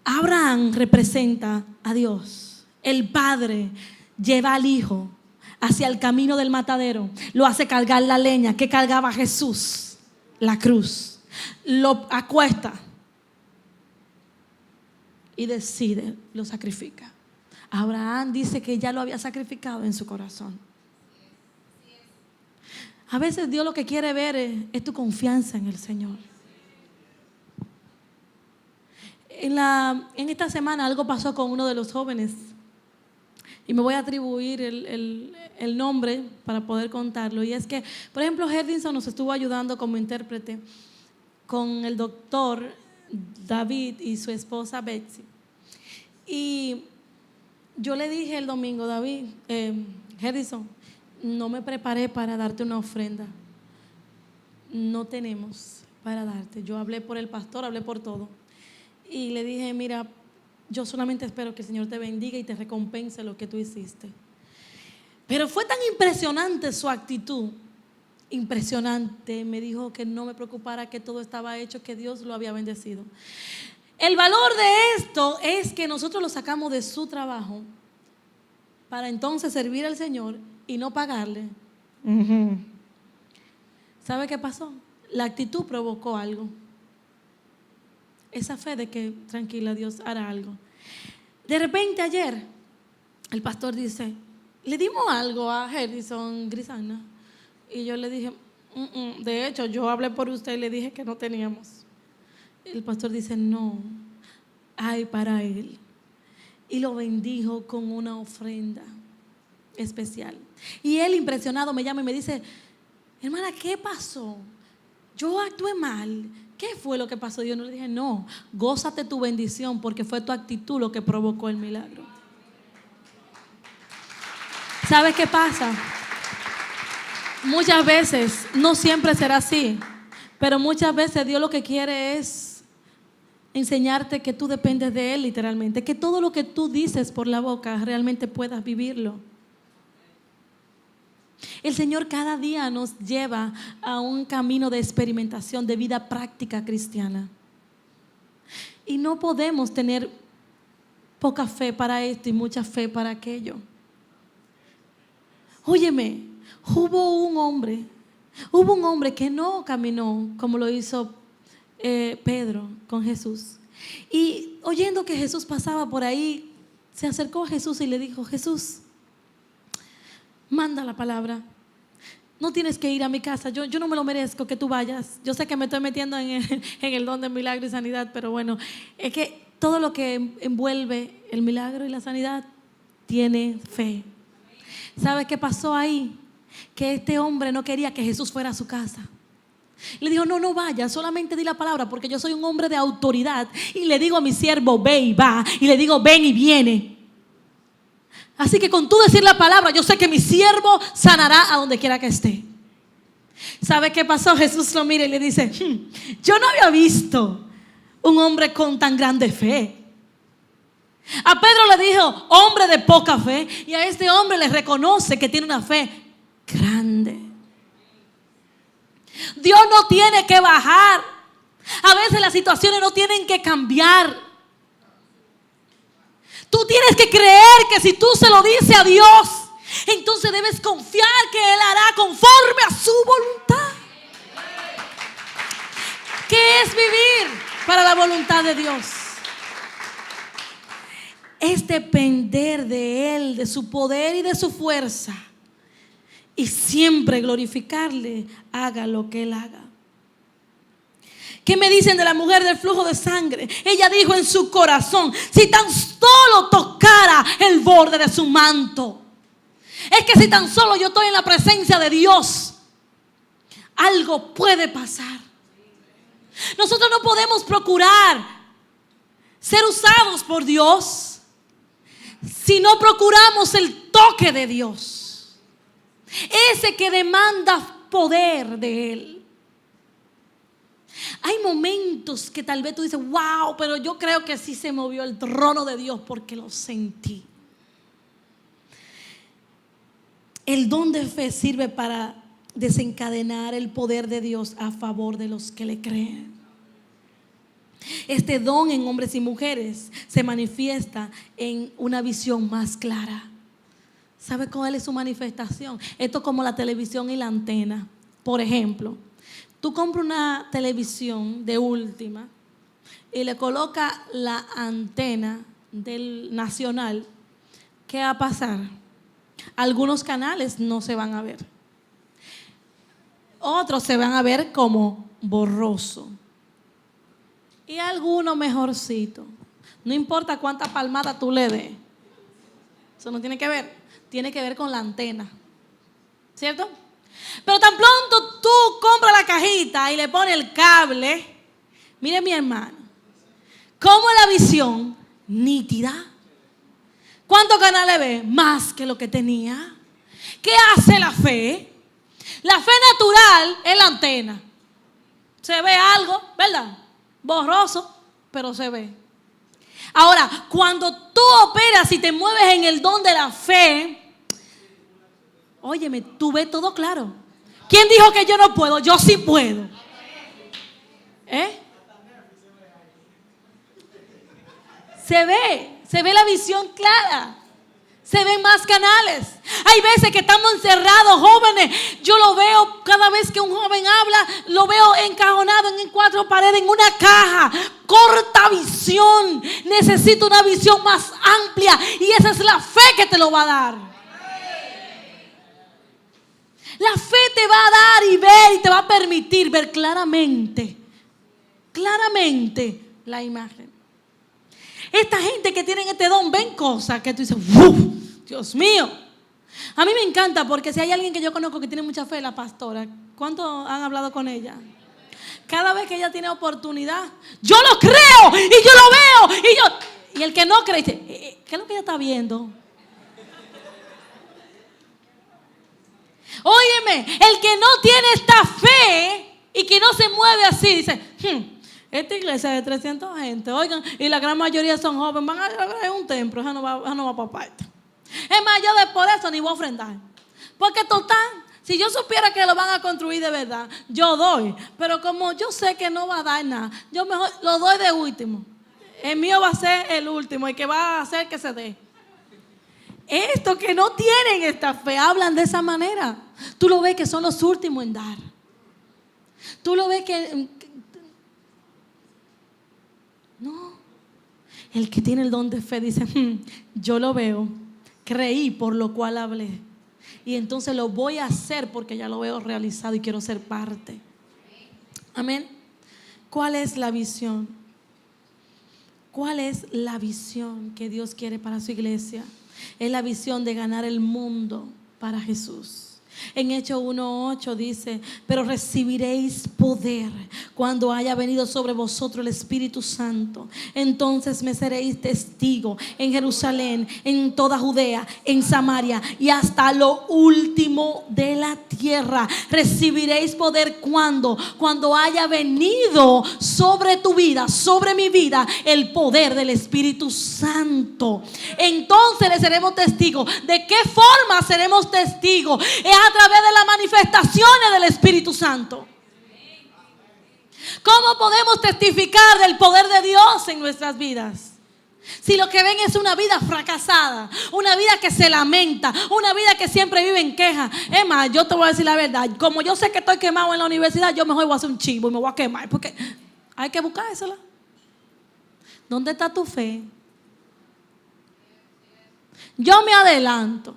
Abraham representa a Dios. El padre lleva al hijo hacia el camino del matadero, lo hace cargar la leña que cargaba Jesús, la cruz, lo acuesta y decide, lo sacrifica. Abraham dice que ya lo había sacrificado en su corazón. A veces Dios lo que quiere ver es tu confianza en el Señor. En esta semana algo pasó con uno de los jóvenes y me voy a atribuir el nombre para poder contarlo. Y es que, por ejemplo, Herdinson nos estuvo ayudando como intérprete con el doctor David y su esposa Betsy. Y yo le dije el domingo, David, Herdinson, no me preparé para darte una ofrenda. No tenemos para darte. Yo hablé por el pastor, hablé por todo. Y le dije, mira, yo solamente espero que el Señor te bendiga y te recompense lo que tú hiciste. Pero fue tan impresionante su actitud. Impresionante. Me dijo que no me preocupara, que todo estaba hecho, que Dios lo había bendecido. El valor de esto es que nosotros lo sacamos de su trabajo para entonces servir al Señor y no pagarle. ¿Sabe qué pasó? La actitud provocó algo. Esa fe de que tranquila, Dios hará algo. De repente ayer el pastor dice, le dimos algo a Herdinson Grisana. Y yo le dije, de hecho yo hablé por usted y le dije que no teníamos. El pastor dice, no, hay para él. Y lo bendijo con una ofrenda especial. Y él, impresionado, me llama y me dice, hermana, ¿qué pasó? Yo actué mal. ¿Qué fue lo que pasó? Yo no le dije, no, gózate tu bendición porque fue tu actitud lo que provocó el milagro. ¿Sabes qué pasa? Muchas veces, no siempre será así, pero muchas veces Dios lo que quiere es enseñarte que tú dependes de Él literalmente, que todo lo que tú dices por la boca realmente puedas vivirlo. El Señor cada día nos lleva a un camino de experimentación, de vida práctica cristiana. Y no podemos tener poca fe para esto y mucha fe para aquello. Óyeme, hubo un hombre que no caminó como lo hizo Pedro con Jesús. Y oyendo que Jesús pasaba por ahí, se acercó a Jesús y le dijo, Jesús, manda la palabra. No tienes que ir a mi casa. Yo no me lo merezco que tú vayas. Yo sé que me estoy metiendo en el don de milagro y sanidad, pero bueno, es que todo lo que envuelve el milagro y la sanidad tiene fe. ¿Sabes qué pasó ahí? Que este hombre no quería que Jesús fuera a su casa. Le dijo, no vaya, solamente di la palabra porque yo soy un hombre de autoridad. Y le digo a mi siervo, ve y va. Y le digo, ven y viene. Así que con tú decir la palabra, yo sé que mi siervo sanará a donde quiera que esté. ¿Sabe qué pasó? Jesús lo mira y le dice, yo no había visto un hombre con tan grande fe. A Pedro le dijo, hombre de poca fe. Y a este hombre le reconoce que tiene una fe grande. Dios no tiene que bajar. A veces las situaciones no tienen que cambiar. Tú tienes que creer que si tú se lo dices a Dios, entonces debes confiar que Él hará conforme a su voluntad. ¿Qué es vivir para la voluntad de Dios? Es depender de Él, de su poder y de su fuerza. y siempre glorificarle, haga lo que Él haga. ¿Qué me dicen de la mujer del flujo de sangre? Ella dijo en su corazón: si tan solo tocara el borde de su manto. Es que si tan solo yo estoy en la presencia de Dios, algo puede pasar. Nosotros no podemos procurar ser usados por Dios si no procuramos el toque de Dios, ese que demanda poder de Él. Hay momentos que tal vez tú dices: wow, pero yo creo que sí se movió el trono de Dios porque lo sentí. El don de fe sirve para desencadenar el poder de Dios a favor de los que le creen. Este don en hombres y mujeres se manifiesta en una visión más clara. ¿Sabe cuál es su manifestación? Esto es como la televisión y la antena. Por ejemplo, tú compras una televisión de última y le colocas la antena del nacional. ¿Qué va a pasar? Algunos canales no se van a ver. Otros se van a ver como borroso. Y algunos mejorcito. No importa cuánta palmada tú le des. Eso no tiene que ver. Tiene que ver con la antena. ¿Cierto? Pero tan pronto tú compras la cajita y le pones el cable. Mire mi hermano, ¿cómo es la visión? Nítida. ¿Cuántos canales ve? Más que lo que tenía. ¿Qué hace la fe? La fe natural es la antena. Se ve algo, ¿verdad? Borroso, pero se ve. Ahora, cuando tú operas y te mueves en el don de la fe, óyeme, tú ves todo claro. ¿Quién dijo que yo no puedo? Yo sí puedo. Se ve la visión clara. Se ven más canales. Hay veces que estamos encerrados, jóvenes. Yo lo veo cada vez que un joven habla, lo veo encajonado en 4 paredes, en una caja. Corta visión. Necesito una visión más amplia. Y esa es la fe que te lo va a dar. La fe te va a dar y ver y te va a permitir ver claramente la imagen. Esta gente que tienen este don ven cosas que tú dices: ¡uf! Dios mío. A mí me encanta porque si hay alguien que yo conozco que tiene mucha fe, la pastora. ¿Cuántos han hablado con ella? Cada vez que ella tiene oportunidad, yo lo creo y yo lo veo. Y el que no cree dice: ¿qué es lo que ella está viendo? Óyeme, el que no tiene esta fe y que no se mueve así, dice: esta iglesia de 300 gente, oigan, y la gran mayoría son jóvenes, van a lograr un templo, esa no va para parte. Es más, yo por eso ni voy a ofrendar. Porque total, si yo supiera que lo van a construir de verdad, yo doy. Pero como yo sé que no va a dar nada, yo mejor lo doy de último. El mío va a ser el último, el que va a hacer que se dé. Estos que no tienen esta fe hablan de esa manera. Tú lo ves que son los últimos en dar. Tú lo ves que no. El que tiene el don de fe dice: yo lo veo, creí, por lo cual hablé. Y entonces lo voy a hacer porque ya lo veo realizado y quiero ser parte. Amén. ¿Cuál es la visión? ¿Cuál es la visión que Dios quiere para su iglesia? Es la visión de ganar el mundo para Jesús. En Hechos 1:8 dice: pero recibiréis poder cuando haya venido sobre vosotros el Espíritu Santo. Entonces me seréis testigo en Jerusalén, en toda Judea, en Samaria y hasta lo último de la tierra. Recibiréis poder cuando haya venido sobre tu vida, sobre mi vida, el poder del Espíritu Santo. Entonces le seremos testigos. ¿De qué forma seremos testigos? Es a través de las manifestaciones del Espíritu Santo. ¿Cómo podemos testificar del poder de Dios en nuestras vidas? Si lo que ven es una vida fracasada, una vida que se lamenta, una vida que siempre vive en queja. Es más, yo te voy a decir la verdad. Como yo sé que estoy quemado en la universidad, yo mejor voy a hacer un chivo y me voy a quemar, porque hay que buscársela. ¿Dónde está tu fe? Yo me adelanto.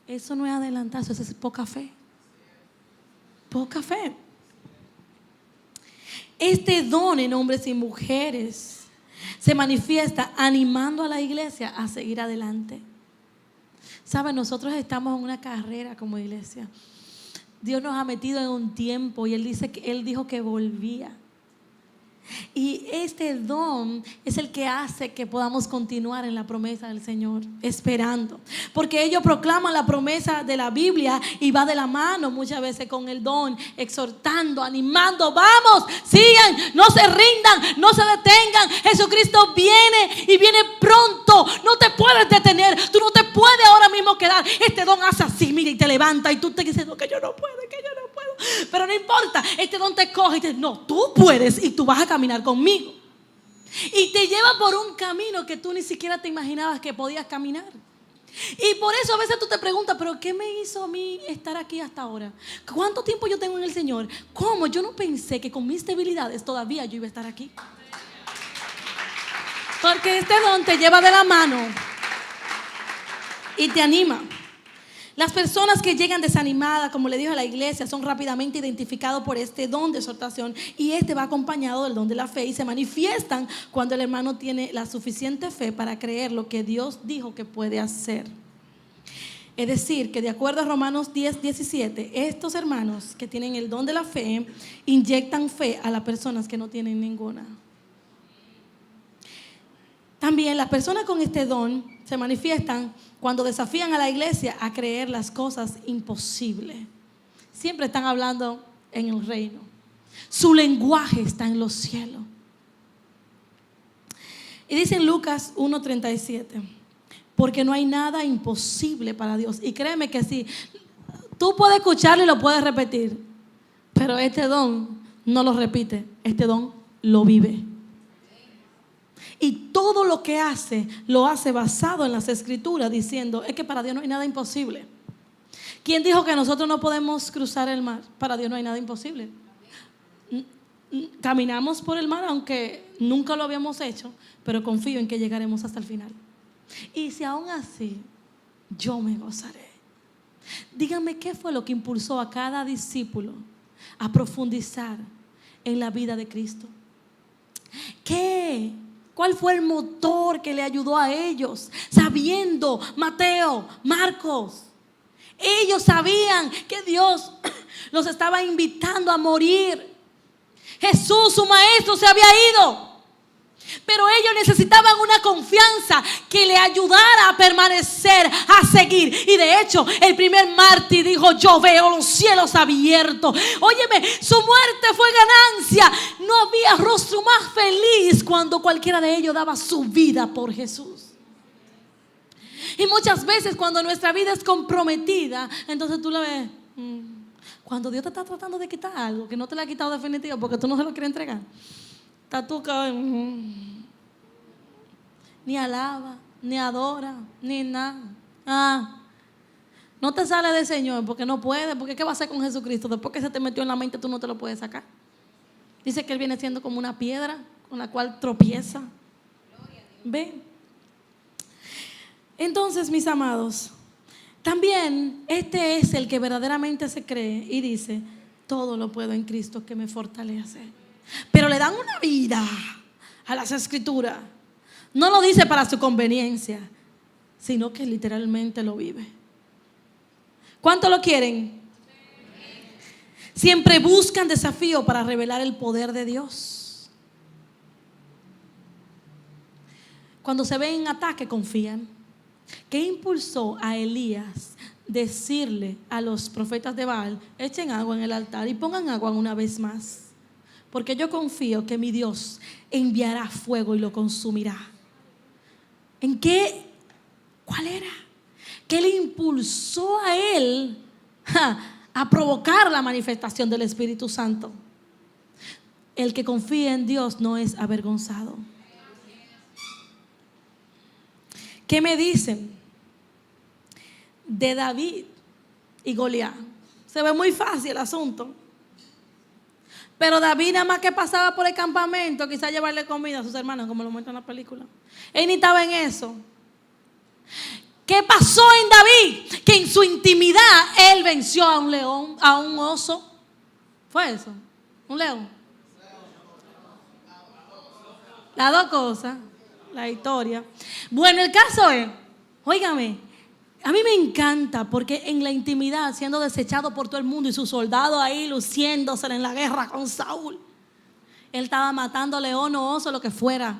Eso no es adelantarse, eso es poca fe. Poca fe. Este don en hombres y mujeres se manifiesta animando a la iglesia a seguir adelante. ¿Saben? Nosotros estamos en una carrera como iglesia. Dios nos ha metido en un tiempo y Él dijo que volvía. Y este don es el que hace que podamos continuar en la promesa del Señor, esperando. Porque ellos proclaman la promesa de la Biblia y va de la mano muchas veces con el don, exhortando, animando. Vamos, sigan, no se rindan, no se detengan. Jesucristo viene y viene pronto. No te puedes detener, tú no te puedes ahora mismo quedar. Este don hace así, mira, y te levanta y tú te dices, no, que yo no puedo, que yo no puedo. Pero no importa, este don te coge y te dice, no, tú puedes y tú vas a caminar conmigo. Y te lleva por un camino que tú ni siquiera te imaginabas que podías caminar. Y por eso a veces tú te preguntas, pero ¿qué me hizo a mí estar aquí hasta ahora? ¿Cuánto tiempo yo tengo en el Señor? ¿Cómo? Yo no pensé que con mis debilidades todavía yo iba a estar aquí. Porque este don te lleva de la mano y te anima. Las personas que llegan desanimadas, como le dijo a la iglesia, son rápidamente identificados por este don de exhortación, y este va acompañado del don de la fe, y se manifiestan cuando el hermano tiene la suficiente fe para creer lo que Dios dijo que puede hacer. Es decir, que de acuerdo a Romanos 10:17, estos hermanos que tienen el don de la fe inyectan fe a las personas que no tienen ninguna. También las personas con este don se manifiestan cuando desafían a la iglesia a creer las cosas imposibles. Siempre están hablando en el reino. Su lenguaje está en los cielos. Y dice en Lucas 1:37, porque no hay nada imposible para Dios. Y créeme que sí, tú puedes escucharlo y lo puedes repetir, pero este don no lo repite, este don lo vive. Y todo lo que hace, lo hace basado en las escrituras, diciendo, es que para Dios no hay nada imposible. ¿Quién dijo que nosotros no podemos cruzar el mar? Para Dios no hay nada imposible. Caminamos por el mar, aunque nunca lo habíamos hecho, pero confío en que llegaremos hasta el final. Y si aún así, yo me gozaré. Díganme, ¿qué fue lo que impulsó a cada discípulo a profundizar en la vida de Cristo? ¿Cuál fue el motor que le ayudó a ellos? Sabiendo, Mateo, Marcos, ellos sabían que Dios los estaba invitando a morir. Jesús, su maestro, se había ido, pero ellos necesitaban una confianza que le ayudara a permanecer, a seguir. Y de hecho, el primer mártir dijo, yo veo los cielos abiertos. Óyeme, su muerte fue ganancia. No había rostro más feliz cuando cualquiera de ellos daba su vida por Jesús. Y muchas veces cuando nuestra vida es comprometida, entonces tú la ves, cuando Dios te está tratando de quitar algo que no te lo ha quitado definitivo porque tú no se lo quieres entregar, ni alaba, ni adora, ni nada. No te sale del Señor porque no puede. Porque ¿qué va a hacer con Jesucristo? Después que se te metió en la mente, tú no te lo puedes sacar. Dice que Él viene siendo como una piedra con la cual tropieza. ¿Ve? Entonces, mis amados, también este es el que verdaderamente se cree y dice, todo lo puedo en Cristo que me fortalece. Pero le dan una vida a las escrituras. No lo dice para su conveniencia, sino que literalmente lo vive. ¿Cuánto lo quieren? Siempre buscan desafío para revelar el poder de Dios. Cuando se ven en ataque, confían. ¿Qué impulsó a Elías decirle a los profetas de Baal, echen agua en el altar y pongan agua una vez más? Porque yo confío que mi Dios enviará fuego y lo consumirá. ¿En qué? ¿Cuál era? ¿Qué le impulsó a él a provocar la manifestación del Espíritu Santo? El que confía en Dios no es avergonzado. ¿Qué me dicen de David y Goliat? Se ve muy fácil el asunto. Pero David nada más que pasaba por el campamento, quizás llevarle comida a sus hermanos, como lo muestra en la película. Él ni estaba en eso. ¿Qué pasó en David? Que en su intimidad él venció a un león, a un oso. ¿Fue eso? ¿Un león? Las dos cosas, la historia. Bueno, el caso es, óigame, a mí me encanta porque en la intimidad, siendo desechado por todo el mundo y sus soldados ahí luciéndose en la guerra con Saúl, él estaba matando león o oso, lo que fuera.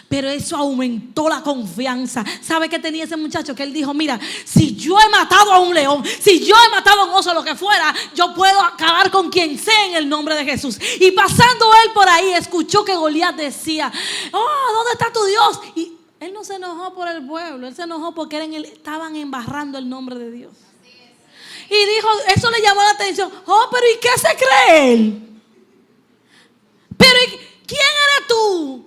Pero eso aumentó la confianza. ¿Sabe qué tenía ese muchacho? Que él dijo, mira, si yo he matado a un león, si yo he matado a un oso, lo que fuera, yo puedo acabar con quien sea en el nombre de Jesús. Y pasando él por ahí, escuchó que Goliat decía, oh, ¿dónde está tu Dios? Y él no se enojó por el pueblo, él se enojó porque estaban embarrando el nombre de Dios. Y dijo, eso le llamó la atención. Oh, pero ¿y qué se cree él? Pero ¿quién eres tú?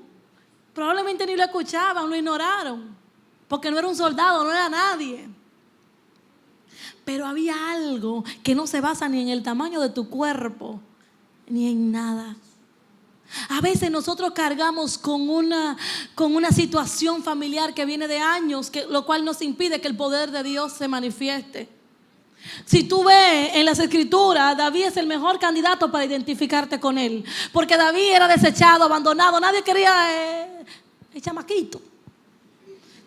Probablemente ni lo escuchaban, lo ignoraron, porque no era un soldado, no era nadie. Pero había algo que no se basa ni en el tamaño de tu cuerpo, ni en nada. A veces nosotros cargamos con una situación familiar que viene de años, lo cual nos impide que el poder de Dios se manifieste. Si tú ves en las escrituras, David es el mejor candidato para identificarte con él, porque David era desechado, abandonado, nadie quería el chamaquito.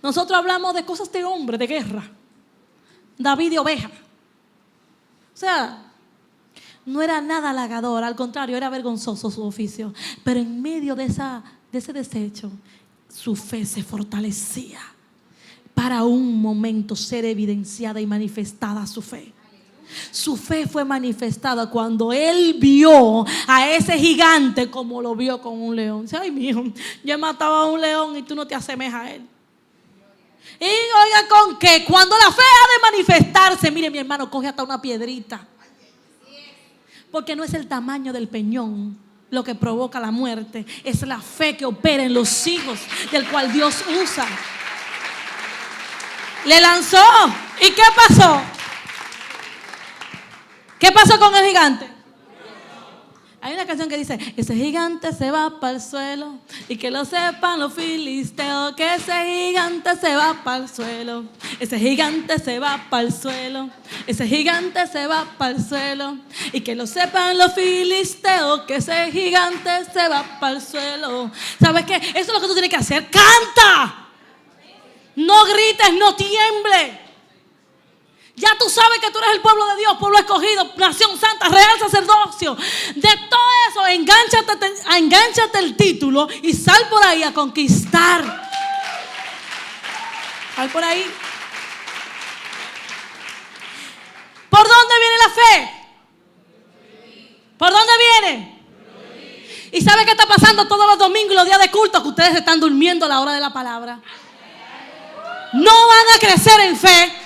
Nosotros hablamos de cosas de hombre, de guerra. David de oveja. O sea, no era nada halagador, al contrario, era vergonzoso su oficio. Pero en medio de ese desecho, su fe se fortalecía para un momento ser evidenciada y manifestada su fe. Su fe fue manifestada cuando él vio a ese gigante como lo vio con un león. Dice, ay, mijo, yo he matado a un león y tú no te asemejas a él. Y oiga, ¿con qué? Cuando la fe ha de manifestarse, mire, mi hermano, coge hasta una piedrita. Porque no es el tamaño del peñón lo que provoca la muerte, es la fe que opera en los hijos del cual Dios usa. Le lanzó. ¿Y qué pasó? ¿Qué pasó con el gigante? Hay una canción que dice, ese gigante se va para el suelo, y que lo sepan los filisteos, que ese gigante se va para el suelo, ese gigante se va para el suelo, ese gigante se va para el suelo, y que lo sepan los filisteos, que ese gigante se va para el suelo. ¿Sabes qué? Eso es lo que tú tienes que hacer. ¡Canta! No grites, no tiembles. Ya tú sabes que tú eres el pueblo de Dios, pueblo escogido, nación santa, real sacerdocio. De todo eso, engánchate el título y sal por ahí a conquistar. Sal por ahí. ¿Por dónde viene la fe? ¿Por dónde viene? ¿Y sabe qué está pasando todos los domingos y los días de culto? Que ustedes están durmiendo a la hora de la palabra. No van a crecer en fe.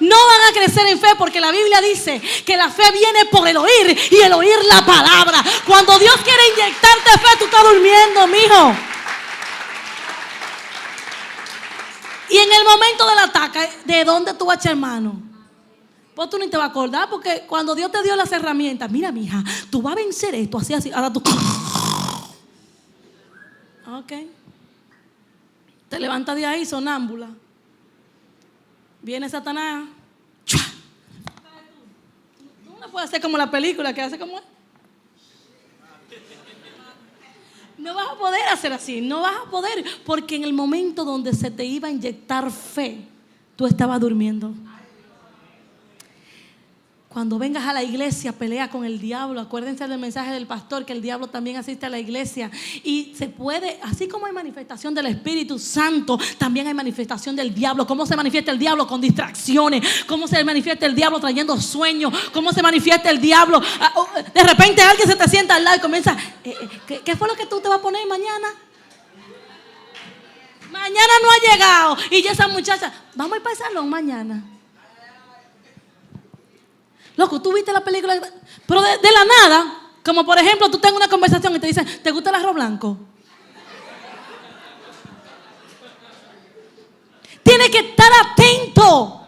No van a crecer en fe porque la Biblia dice que la fe viene por el oír y el oír la palabra. Cuando Dios quiere inyectarte fe, tú estás durmiendo, mijo. Y en el momento del ataque, ¿de dónde tú vas a echar mano? Pues tú ni te vas a acordar, porque cuando Dios te dio las herramientas, mira, mija, tú vas a vencer esto, así, así. Ahora tú. Ok. Te levantas de ahí, sonámbula. Viene Satanás. Tú no puedes hacer como la película que hace como él. No vas a poder hacer así. No vas a poder. Porque en el momento donde se te iba a inyectar fe, tú estabas durmiendo. Cuando vengas a la iglesia, pelea con el diablo. Acuérdense del mensaje del pastor, que el diablo también asiste a la iglesia. Y se puede, así como hay manifestación del Espíritu Santo, también hay manifestación del diablo. ¿Cómo se manifiesta el diablo? Con distracciones. ¿Cómo se manifiesta el diablo? Trayendo sueños. ¿Cómo se manifiesta el diablo? De repente alguien se te sienta al lado y comienza, ¿qué fue lo que tú te vas a poner mañana? Mañana no ha llegado. Y ya esa muchacha, vamos a ir para el salón mañana. Loco, ¿tú viste la película? Pero de la nada, como por ejemplo, tú tengas una conversación y te dicen, ¿te gusta el arroz blanco? Tiene que estar atento.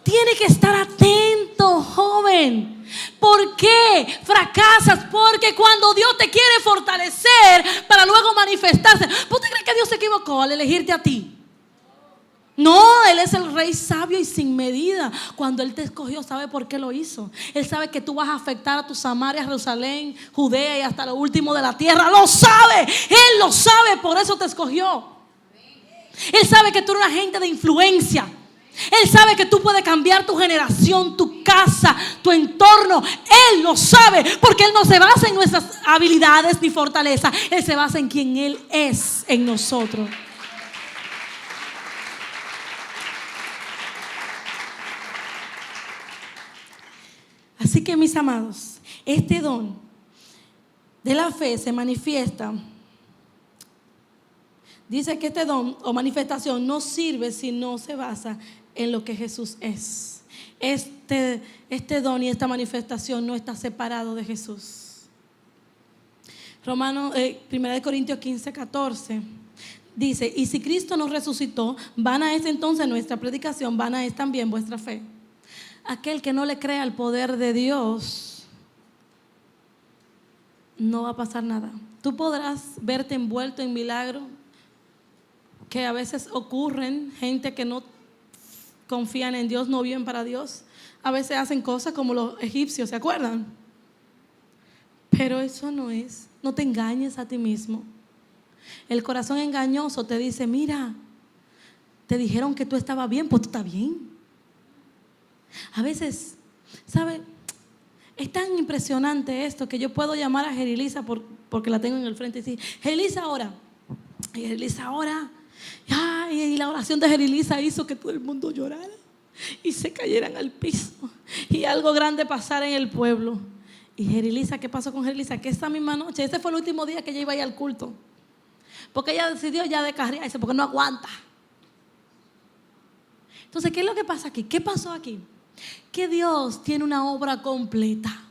Tiene que estar atento, joven. ¿Por qué fracasas? Porque cuando Dios te quiere fortalecer para luego manifestarse. ¿Vos te crees que Dios se equivocó al elegirte a ti? No, Él es el Rey sabio y sin medida. Cuando Él te escogió, ¿sabe por qué lo hizo? Él sabe que tú vas a afectar a tu Samaria, Jerusalén, Judea y hasta lo último de la tierra. Lo sabe, Él lo sabe, por eso te escogió. Él sabe que tú eres una agente de influencia. Él sabe que tú puedes cambiar tu generación, tu casa, tu entorno. Él lo sabe, porque Él no se basa en nuestras habilidades ni fortaleza. Él se basa en quien Él es en nosotros. Así que, mis amados, este don de la fe se manifiesta. Dice que este don o manifestación no sirve si no se basa en lo que Jesús es. Este don y esta manifestación no está separado de Jesús. 1 Corintios 15, 14 dice: y si Cristo nos resucitó, vana es entonces nuestra predicación, vana es también vuestra fe. Aquel que no le crea al poder de Dios, no va a pasar nada. Tú podrás verte envuelto en milagros que a veces ocurren. Gente que no confían en Dios, no viven para Dios, a veces hacen cosas como los egipcios, ¿se acuerdan? Pero eso no es. No te engañes a ti mismo. El corazón engañoso te dice: mira, te dijeron que tú estabas bien, pues tú estás bien. A veces, ¿sabe? Es tan impresionante esto que yo puedo llamar a Gerilisa porque la tengo en el frente y decir: Gerilisa, ora. Y Gerilisa, ora. Y la oración de Gerilisa hizo que todo el mundo llorara y se cayeran al piso y algo grande pasara en el pueblo. Y Gerilisa, ¿qué pasó con Gerilisa? Que esa misma noche, ese fue el último día que ella iba a ir al culto, porque ella decidió ya descarriarse porque no aguanta. Entonces, ¿qué es lo que pasa aquí? ¿Qué pasó aquí? Que Dios tiene una obra completa.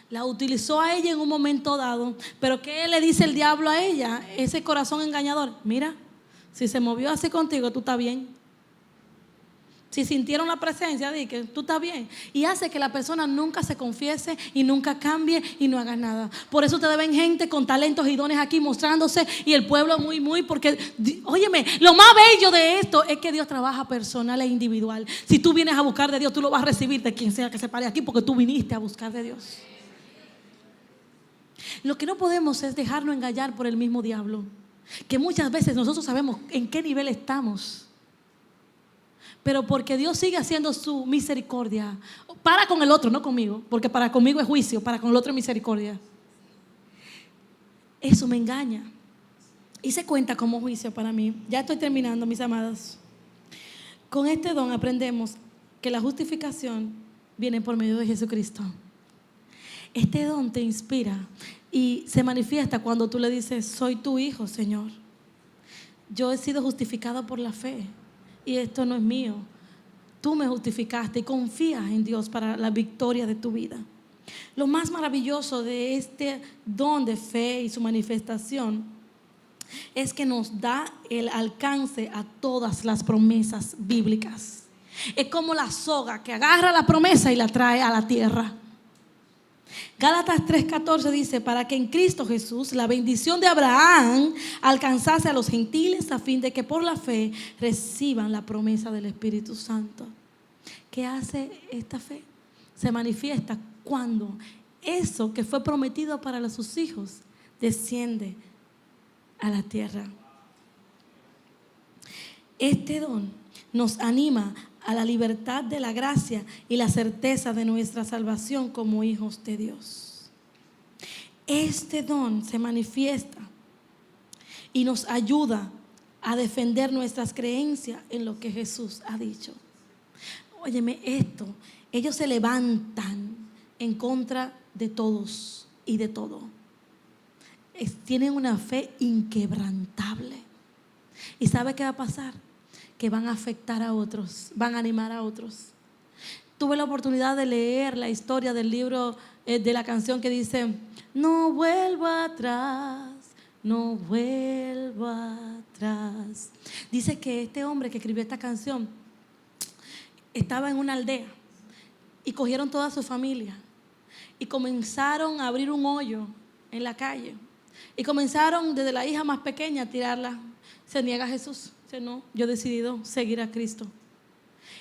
La utilizó a ella en un momento dado, pero ¿qué le dice el diablo a ella? Ese corazón engañador: mira, si se movió así contigo, tú estás bien. Si sintieron la presencia, di que tú estás bien. Y hace que la persona nunca se confiese y nunca cambie y no haga nada. Por eso ustedes ven gente con talentos y dones aquí mostrándose, y el pueblo muy, porque, óyeme, lo más bello de esto es que Dios trabaja personal e individual. Si tú vienes a buscar de Dios, tú lo vas a recibir de quien sea que se pare aquí, porque tú viniste a buscar de Dios. Lo que no podemos es dejarnos engañar por el mismo diablo, que muchas veces nosotros sabemos en qué nivel estamos, pero porque Dios sigue haciendo su misericordia para con el otro, no conmigo, porque para conmigo es juicio, para con el otro es misericordia. Eso me engaña y se cuenta como juicio para mí. Ya estoy terminando, mis amados. Con este don aprendemos que la justificación viene por medio de Jesucristo. Este don te inspira y se manifiesta cuando tú le dices: soy tu hijo, Señor. Yo he sido justificado por la fe y esto no es mío. Tú me justificaste, y confías en Dios para la victoria de tu vida. Lo más maravilloso de este don de fe y su manifestación es que nos da el alcance a todas las promesas bíblicas. Es como la soga que agarra la promesa y la trae a la tierra. Gálatas 3:14 dice: para que en Cristo Jesús la bendición de Abraham alcanzase a los gentiles, a fin de que por la fe reciban la promesa del Espíritu Santo. ¿Qué hace esta fe? Se manifiesta cuando eso que fue prometido para sus hijos desciende a la tierra. Este don nos anima a la libertad de la gracia y la certeza de nuestra salvación como hijos de Dios. Este don se manifiesta y nos ayuda a defender nuestras creencias en lo que Jesús ha dicho. Óyeme esto: ellos se levantan en contra de todos y de todo. Tienen una fe inquebrantable. ¿Y sabe qué va a pasar? Que van a afectar a otros, van a animar a otros. Tuve la oportunidad de leer la historia del libro de la canción que dice: no vuelvo atrás, no vuelvo atrás. Dice que este hombre que escribió esta canción estaba en una aldea y cogieron toda su familia y comenzaron a abrir un hoyo en la calle y comenzaron desde la hija más pequeña a tirarla Se niega a Jesús. Dice, no, yo he decidido seguir a Cristo.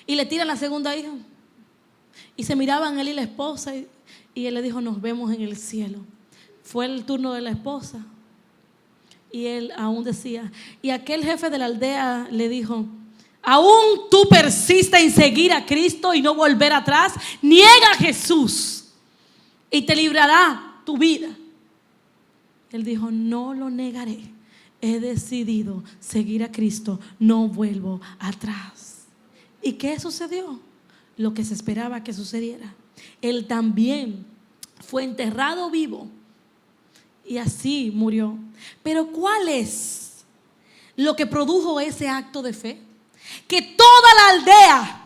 Y le tiran la segunda hija. Y se miraban él y la esposa. Y él le dijo, nos vemos en el cielo. Fue el turno de la esposa. Y él aún decía. Y aquel jefe de la aldea le dijo, ¿aún tú persistes en seguir a Cristo y no volver atrás? Niega a Jesús y te librará tu vida. Él dijo, no lo negaré. He decidido seguir a Cristo, no vuelvo atrás. ¿Y qué sucedió? Lo que se esperaba que sucediera. Él también fue enterrado vivo y así murió. Pero ¿cuál es lo que produjo ese acto de fe? Que toda la aldea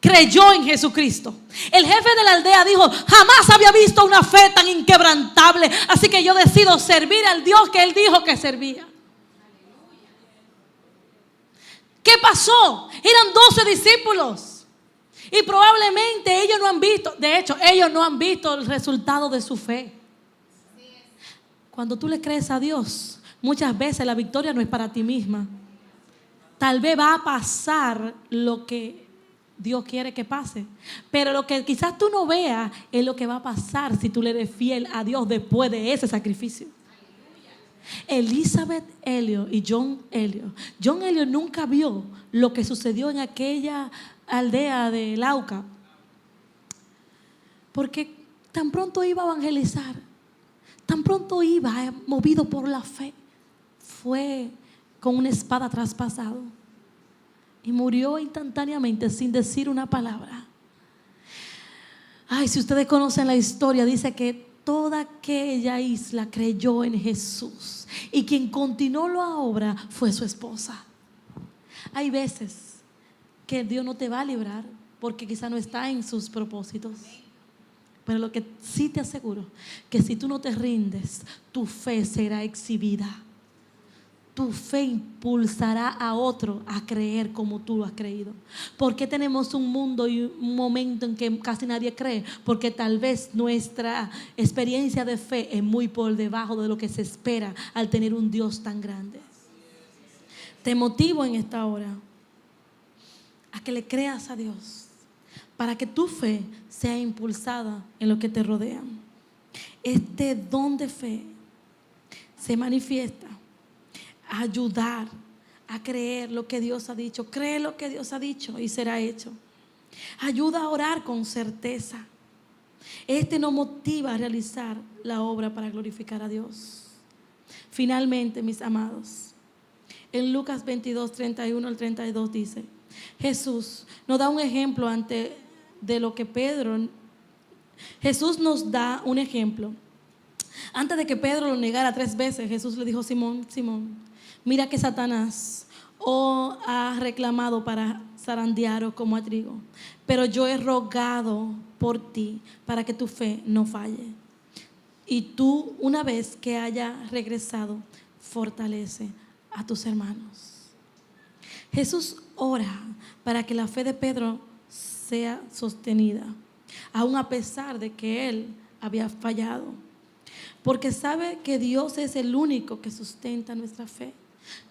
creyó en Jesucristo. El jefe de la aldea dijo, jamás había visto una fe tan inquebrantable, así que yo decido servir al Dios que él dijo que servía. ¿Qué pasó? Eran 12 discípulos y probablemente ellos no han visto, de hecho, ellos no han visto el resultado de su fe. Cuando tú le crees a Dios, muchas veces la victoria no es para ti misma. Tal vez va a pasar lo que Dios quiere que pase, pero lo que quizás tú no veas es lo que va a pasar si tú le eres fiel a Dios después de ese sacrificio. Elizabeth Elliot y John Elliot. John Elliot nunca vio lo que sucedió en aquella aldea de Lauca, porque tan pronto iba a evangelizar, tan pronto iba movido por la fe, fue con una espada traspasado y murió instantáneamente sin decir una palabra. Ay, si ustedes conocen la historia, dice que toda aquella isla creyó en Jesús y quien continuó la obra fue su esposa. Hay veces que Dios no te va a librar porque quizá no está en sus propósitos, pero lo que sí te aseguro, que si tú no te rindes, tu fe será exhibida. Tu fe impulsará a otro a creer como tú lo has creído. ¿Por qué tenemos un mundo y un momento en que casi nadie cree? Porque tal vez nuestra experiencia de fe es muy por debajo de lo que se espera al tener un Dios tan grande. Te motivo en esta hora a que le creas a Dios para que tu fe sea impulsada en lo que te rodea. Este don de fe se manifiesta a ayudar a creer lo que Dios ha dicho. Cree lo que Dios ha dicho y será hecho. Ayuda a orar con certeza. Este nos motiva a realizar la obra para glorificar a Dios. Finalmente, mis amados, en Lucas 22, 31 al 32 dice, Jesús nos da un ejemplo de lo que Pedro. Jesús nos da un ejemplo. Antes de que Pedro lo negara 3 veces, Jesús le dijo, Simón, Simón, mira que Satanás ha reclamado para zarandearos como a trigo, pero yo he rogado por ti para que tu fe no falle. Y tú, una vez que haya regresado, fortalece a tus hermanos. Jesús ora para que la fe de Pedro sea sostenida, aun a pesar de que él había fallado, porque sabe que Dios es el único que sustenta nuestra fe.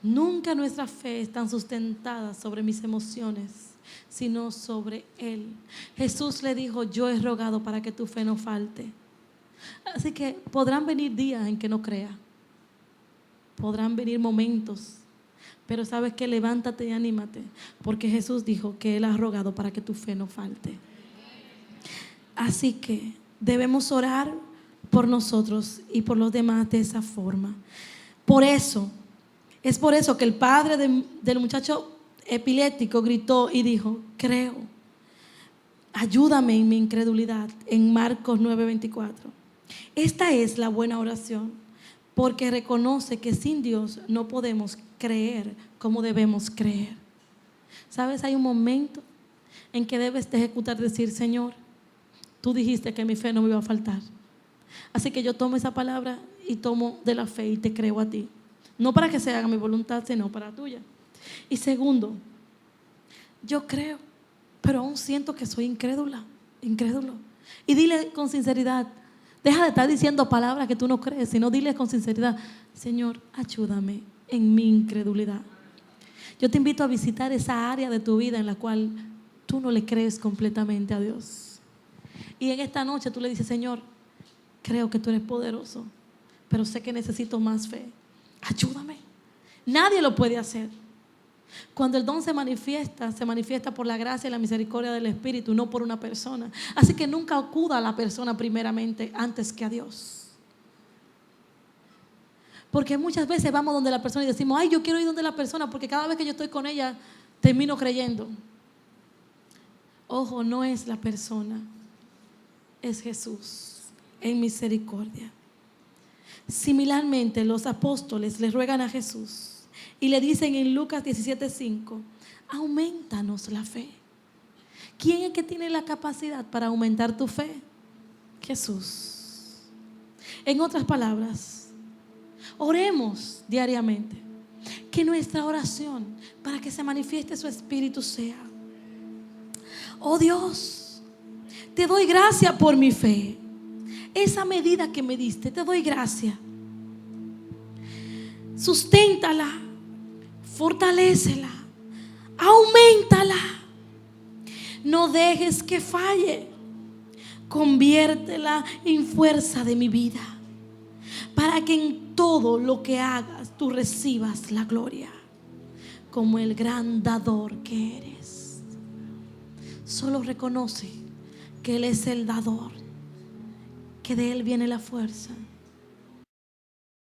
Nunca nuestra fe está sustentada sobre mis emociones, sino sobre Él. Jesús le dijo, yo he rogado para que tu fe no falte. Así que podrán venir días en que no crea, podrán venir momentos, pero sabes que levántate y anímate, porque Jesús dijo que Él ha rogado para que tu fe no falte. Así que debemos orar por nosotros y por los demás de esa forma. Es por eso que el padre del muchacho epiléptico gritó y dijo, creo, ayúdame en mi incredulidad, en Marcos 9:24. Esta es la buena oración, porque reconoce que sin Dios no podemos creer como debemos creer. ¿Sabes? Hay un momento en que debes de ejecutar, decir, Señor, tú dijiste que mi fe no me iba a faltar. Así que yo tomo esa palabra y tomo de la fe y te creo a ti. No para que se haga mi voluntad, sino para la tuya. Y segundo, yo creo, pero aún siento que soy incrédulo. Y dile con sinceridad, deja de estar diciendo palabras que tú no crees, sino dile con sinceridad, Señor, ayúdame en mi incredulidad. Yo te invito a visitar esa área de tu vida en la cual tú no le crees completamente a Dios. Y en esta noche tú le dices: Señor, creo que tú eres poderoso, pero sé que necesito más fe. Ayúdame. Nadie lo puede hacer. Cuando el don se manifiesta por la gracia y la misericordia del Espíritu, no por una persona. Así que nunca acuda a la persona primeramente antes que a Dios. Porque muchas veces vamos donde la persona y decimos: ay, yo quiero ir donde la persona porque cada vez que yo estoy con ella termino creyendo. Ojo, no es la persona, es Jesús en misericordia. Similarmente, los apóstoles le ruegan a Jesús y le dicen en Lucas 17:5: aumentanos la fe. ¿Quién es que tiene la capacidad para aumentar tu fe? Jesús. En otras palabras, oremos diariamente. Que nuestra oración para que se manifieste su Espíritu sea: oh Dios, te doy gracias por mi fe. Esa medida que me diste, te doy gracias. Susténtala, fortalécela, auméntala. No dejes que falle. Conviértela en fuerza de mi vida, para que en todo lo que hagas tú recibas la gloria, como el gran dador que eres. Solo reconoce que Él es el dador, que de Él viene la fuerza,